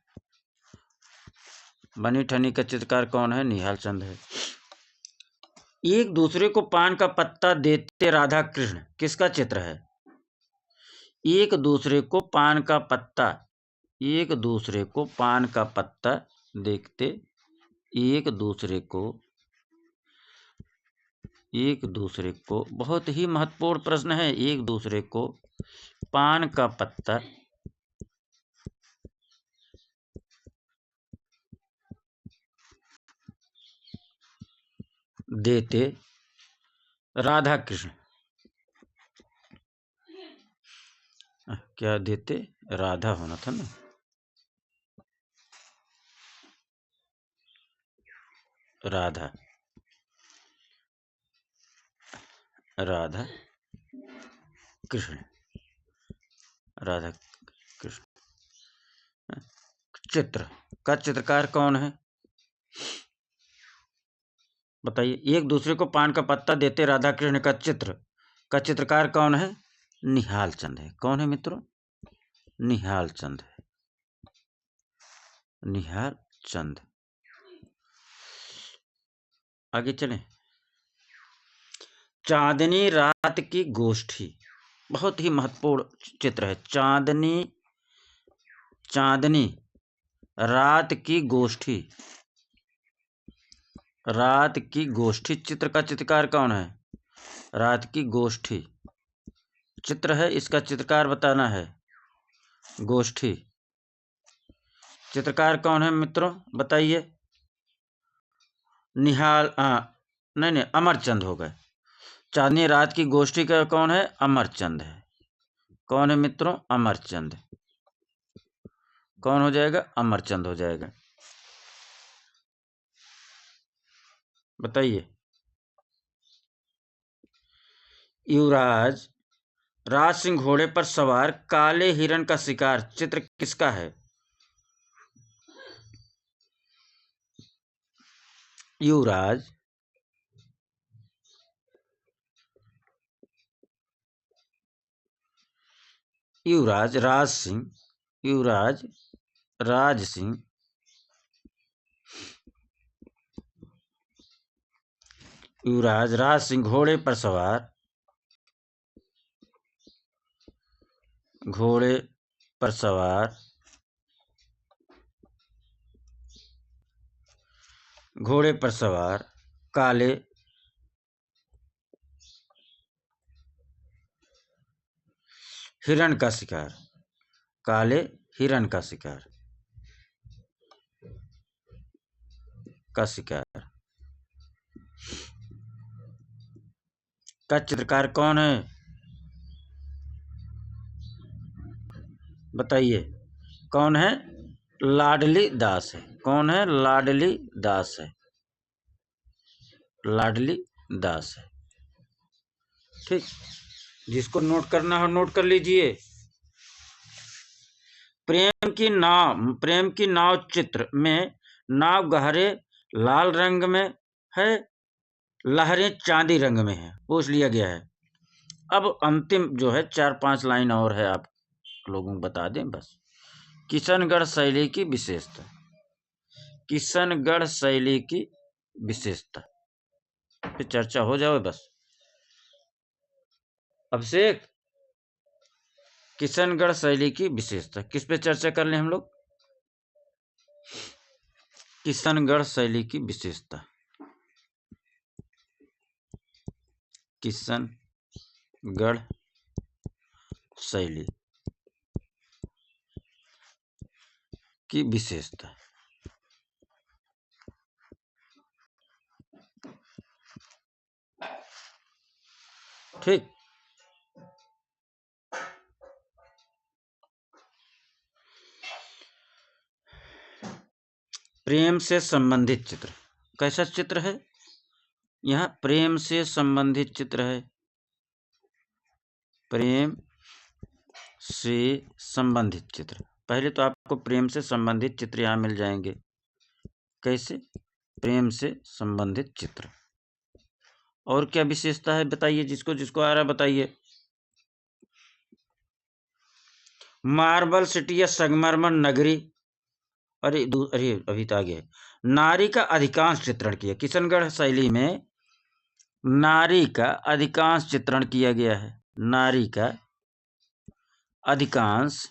बनी ठनी का चित्रकार कौन है? निहाल चंद है। एक दूसरे को पान का पत्ता देते राधा कृष्ण किसका चित्र है? एक दूसरे को पान का पत्ता, एक दूसरे को पान का पत्ता देखते, एक दूसरे को बहुत ही महत्वपूर्ण प्रश्न है। एक दूसरे को पान का पत्ता देते राधा कृष्ण। क्या देते? राधा होना था ना। राधा कृष्ण। राधा कृष्ण। चित्र का चित्रकार कौन है? बताइए। एक दूसरे को पान का पत्ता देते राधा कृष्ण का चित्र का चित्रकार कौन है? निहाल चंद है। कौन है मित्रों? निहाल चंद है। निहाल चंद। आगे चलें। चांदनी रात की गोष्ठी बहुत ही महत्वपूर्ण चित्र है। चांदनी रात की गोष्ठी। रात की गोष्ठी चित्र का चित्रकार कौन है? रात की गोष्ठी चित्र है, इसका चित्रकार बताना है। गोष्ठी चित्रकार कौन है मित्रों? बताइए। निहाल नहीं, अमरचंद हो गए। चांदनी रात की गोष्ठी का कौन है? अमरचंद है। कौन है मित्रों? अमरचंद। कौन हो जाएगा? अमरचंद हो जाएगा। बताइए। युवराज राज सिंह घोड़े पर सवार काले हिरण का शिकार चित्र किसका है? युवराज राज सिंह युवराज राज सिंह युवराज राज सिंह घोड़े पर सवार काले हिरण का शिकार। काले हिरण का शिकार का चित्रकार कौन है? बताइए। कौन है? लाडली दास है। कौन है? लाडली दास है। लाडली दास है। ठीक। जिसको नोट करना हो नोट कर लीजिए। प्रेम की नाव चित्र में नाव गहरे लाल रंग में है, लहरें चांदी रंग में है, पूछ लिया गया है। अब अंतिम जो है 4-5 लाइन और है, आप लोगों को बता दें बस। किशनगढ़ शैली की विशेषता। किशनगढ़ शैली की विशेषता पे चर्चा हो जाए बस। अभिषेक, किशनगढ़ शैली की विशेषता किस पे चर्चा कर लें हम लोग? किशनगढ़ शैली की विशेषता। किशनगढ़ शैली की विशेषता। ठीक। प्रेम से संबंधित चित्र कैसा चित्र है? यहाँ प्रेम से संबंधित चित्र है। प्रेम से संबंधित चित्र। पहले तो आपको प्रेम से संबंधित चित्र यहाँ मिल जाएंगे। कैसे? प्रेम से संबंधित चित्र। और क्या विशेषता है बताइए, जिसको जिसको आ रहा है बताइए। मार्बल सिटी या संगमरमर नगरी। अरे अभी तो आगे है। नारी का अधिकांश चित्रण किया। किशनगढ़ शैली में नारी का अधिकांश चित्रण किया गया है। नारी का अधिकांश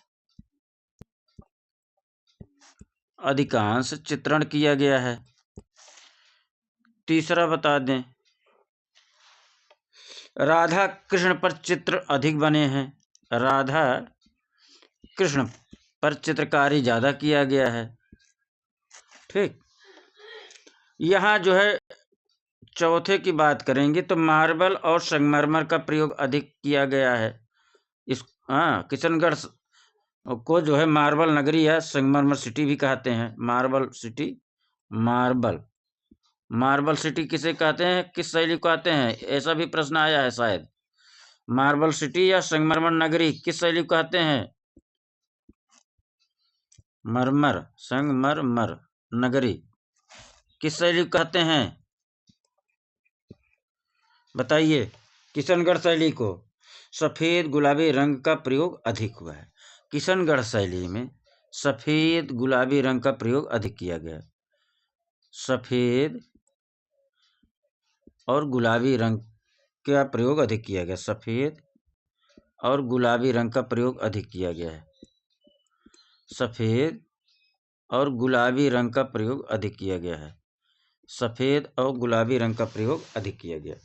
चित्रण किया गया है। तीसरा बता दें, राधा कृष्ण पर चित्र अधिक बने हैं। राधा कृष्ण पर चित्रकारी ज्यादा किया गया है। ठीक। यहाँ जो है चौथे की बात करेंगे तो मार्बल और संगमरमर का प्रयोग अधिक किया गया है। इस किशनगढ़ को जो है मार्बल नगरी या संगमरमर सिटी भी कहते हैं। मार्बल सिटी किसे कहते हैं? किस शैली को कहते हैं? ऐसा भी प्रश्न आया है शायद। मार्बल सिटी या संगमरमर नगरी किस शैली को कहते हैं? मरमर, संगमरमर, नगरी किस शैली को कहते हैं? बताइए। किशनगढ़ शैली को सफेद गुलाबी रंग का प्रयोग अधिक हुआ है। किशनगढ़ शैली में सफेद गुलाबी रंग का प्रयोग अधिक किया गया। सफेद और गुलाबी रंग का प्रयोग अधिक किया गया। सफेद और गुलाबी रंग का प्रयोग अधिक किया गया है। सफेद और गुलाबी रंग का प्रयोग अधिक किया गया है। सफेद और गुलाबी रंग का प्रयोग अधिक किया गया।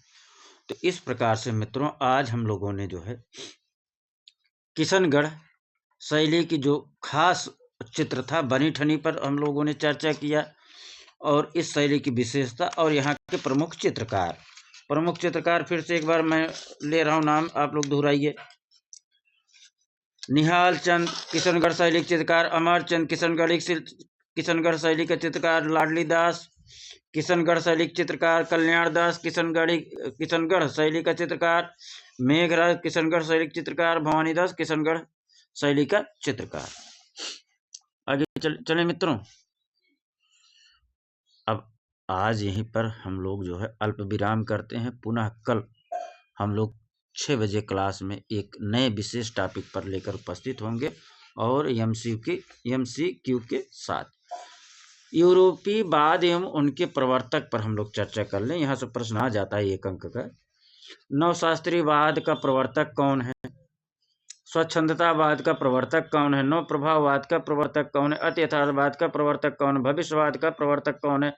तो इस प्रकार से मित्रों आज हम लोगों ने जो है किशनगढ़ शैली की जो खास चित्र था बनी ठनी पर हम लोगों ने चर्चा किया और इस शैली की विशेषता और यहाँ के प्रमुख चित्रकार फिर से एक बार मैं ले रहा हूँ नाम, आप लोग दोहराइए। निहाल चंद किशनगढ़ शैली के चित्रकार, अमरचंद किशनगढ़ शैली का चित्रकार, लाडली दास किशनगढ़ शैली के चित्रकार, कल्याण दास किशनगढ़ शैली का चित्रकार, मेघराज किशनगढ़ शैली के चित्रकार, भवानी दास किशनगढ़ शैली का चित्रकार। आगे चले मित्रों। अब आज यहीं पर हम लोग जो है अल्प विराम करते हैं। पुनः कल हम लोग 6 बजे क्लास में एक नए विशेष टॉपिक पर लेकर उपस्थित होंगे और MCQ के साथ यूरोपीय वाद एवं उनके प्रवर्तक पर हम लोग चर्चा कर लें। यहाँ से प्रश्न आ जाता है 1 अंक का। नवशास्त्रीयवाद का प्रवर्तक कौन है? स्वच्छंदतावाद का प्रवर्तक कौन है? नव प्रभाववाद का प्रवर्तक कौन है? अति यथार्थवाद का प्रवर्तक कौन है? भविष्यवाद का प्रवर्तक कौन है?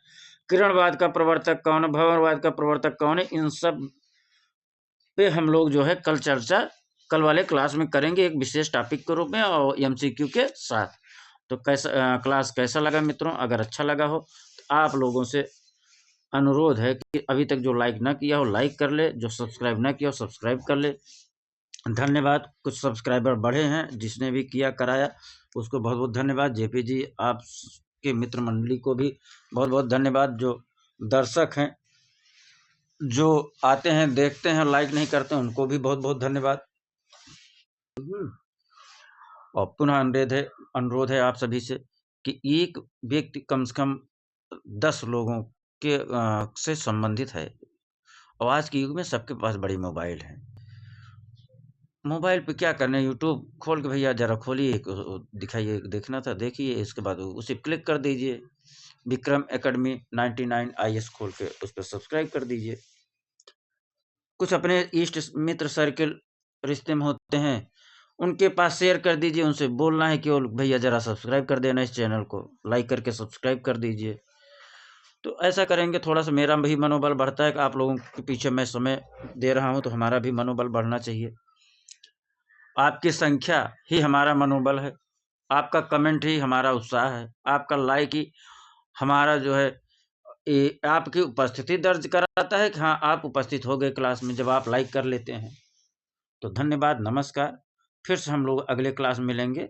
किरणवाद का प्रवर्तक कौन है? भंवरवाद का प्रवर्तक कौन है? इन सब पे हम लोग जो है कल चर्चा कल वाले क्लास में करेंगे एक विशेष टॉपिक के रूप में और MCQ के साथ। तो क्लास कैसा लगा मित्रों? अगर अच्छा लगा हो तो आप लोगों से अनुरोध है कि अभी तक जो लाइक ना किया हो लाइक कर ले, जो सब्सक्राइब ना किया हो सब्सक्राइब कर ले। धन्यवाद। कुछ सब्सक्राइबर बढ़े हैं, जिसने भी किया कराया उसको बहुत बहुत धन्यवाद। JP जी आपके मित्र मंडली को भी बहुत बहुत धन्यवाद। जो दर्शक हैं जो आते हैं देखते हैं लाइक नहीं करते उनको भी बहुत बहुत धन्यवाद। और पुनः अनुरोध है आप सभी से कि एक व्यक्ति कम से कम 10 लोगों के से संबंधित है। और आज के युग में सबके पास बड़ी मोबाइल है। मोबाइल पे क्या करना है, यूट्यूब खोल के भैया जरा खोलिए, दिखाइए, देखना था देखिए, इसके बाद उसे क्लिक कर दीजिए। विक्रम एकेडमी 99 IS खोल के उस पर सब्सक्राइब कर दीजिए। कुछ अपने इष्ट मित्र सर्किल रिश्ते में होते हैं उनके पास शेयर कर दीजिए। उनसे बोलना है कि भैया जरा सब्सक्राइब कर देना, इस चैनल को लाइक करके सब्सक्राइब कर दीजिए। तो ऐसा करेंगे थोड़ा सा मेरा भी मनोबल बढ़ता है कि आप लोगों के पीछे मैं समय दे रहा हूं तो हमारा भी मनोबल बढ़ना चाहिए। आपकी संख्या ही हमारा मनोबल है, आपका कमेंट ही हमारा उत्साह है, आपका लाइक ही हमारा जो है आपकी उपस्थिति दर्ज कराता है कि हाँ आप उपस्थित हो गए क्लास में जब आप लाइक कर लेते हैं। तो धन्यवाद, नमस्कार। फिर से हम लोग अगले क्लास में मिलेंगे।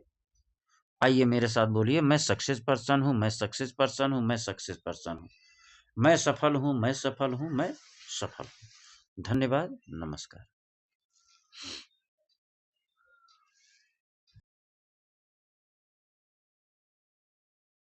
आइए मेरे साथ बोलिए, मैं सक्सेस पर्सन हूँ, मैं सक्सेस पर्सन हूँ, मैं सक्सेस पर्सन हूँ, मैं सफल हूँ, मैं सफल हूँ, मैं सफल हूँ। धन्यवाद, नमस्कार।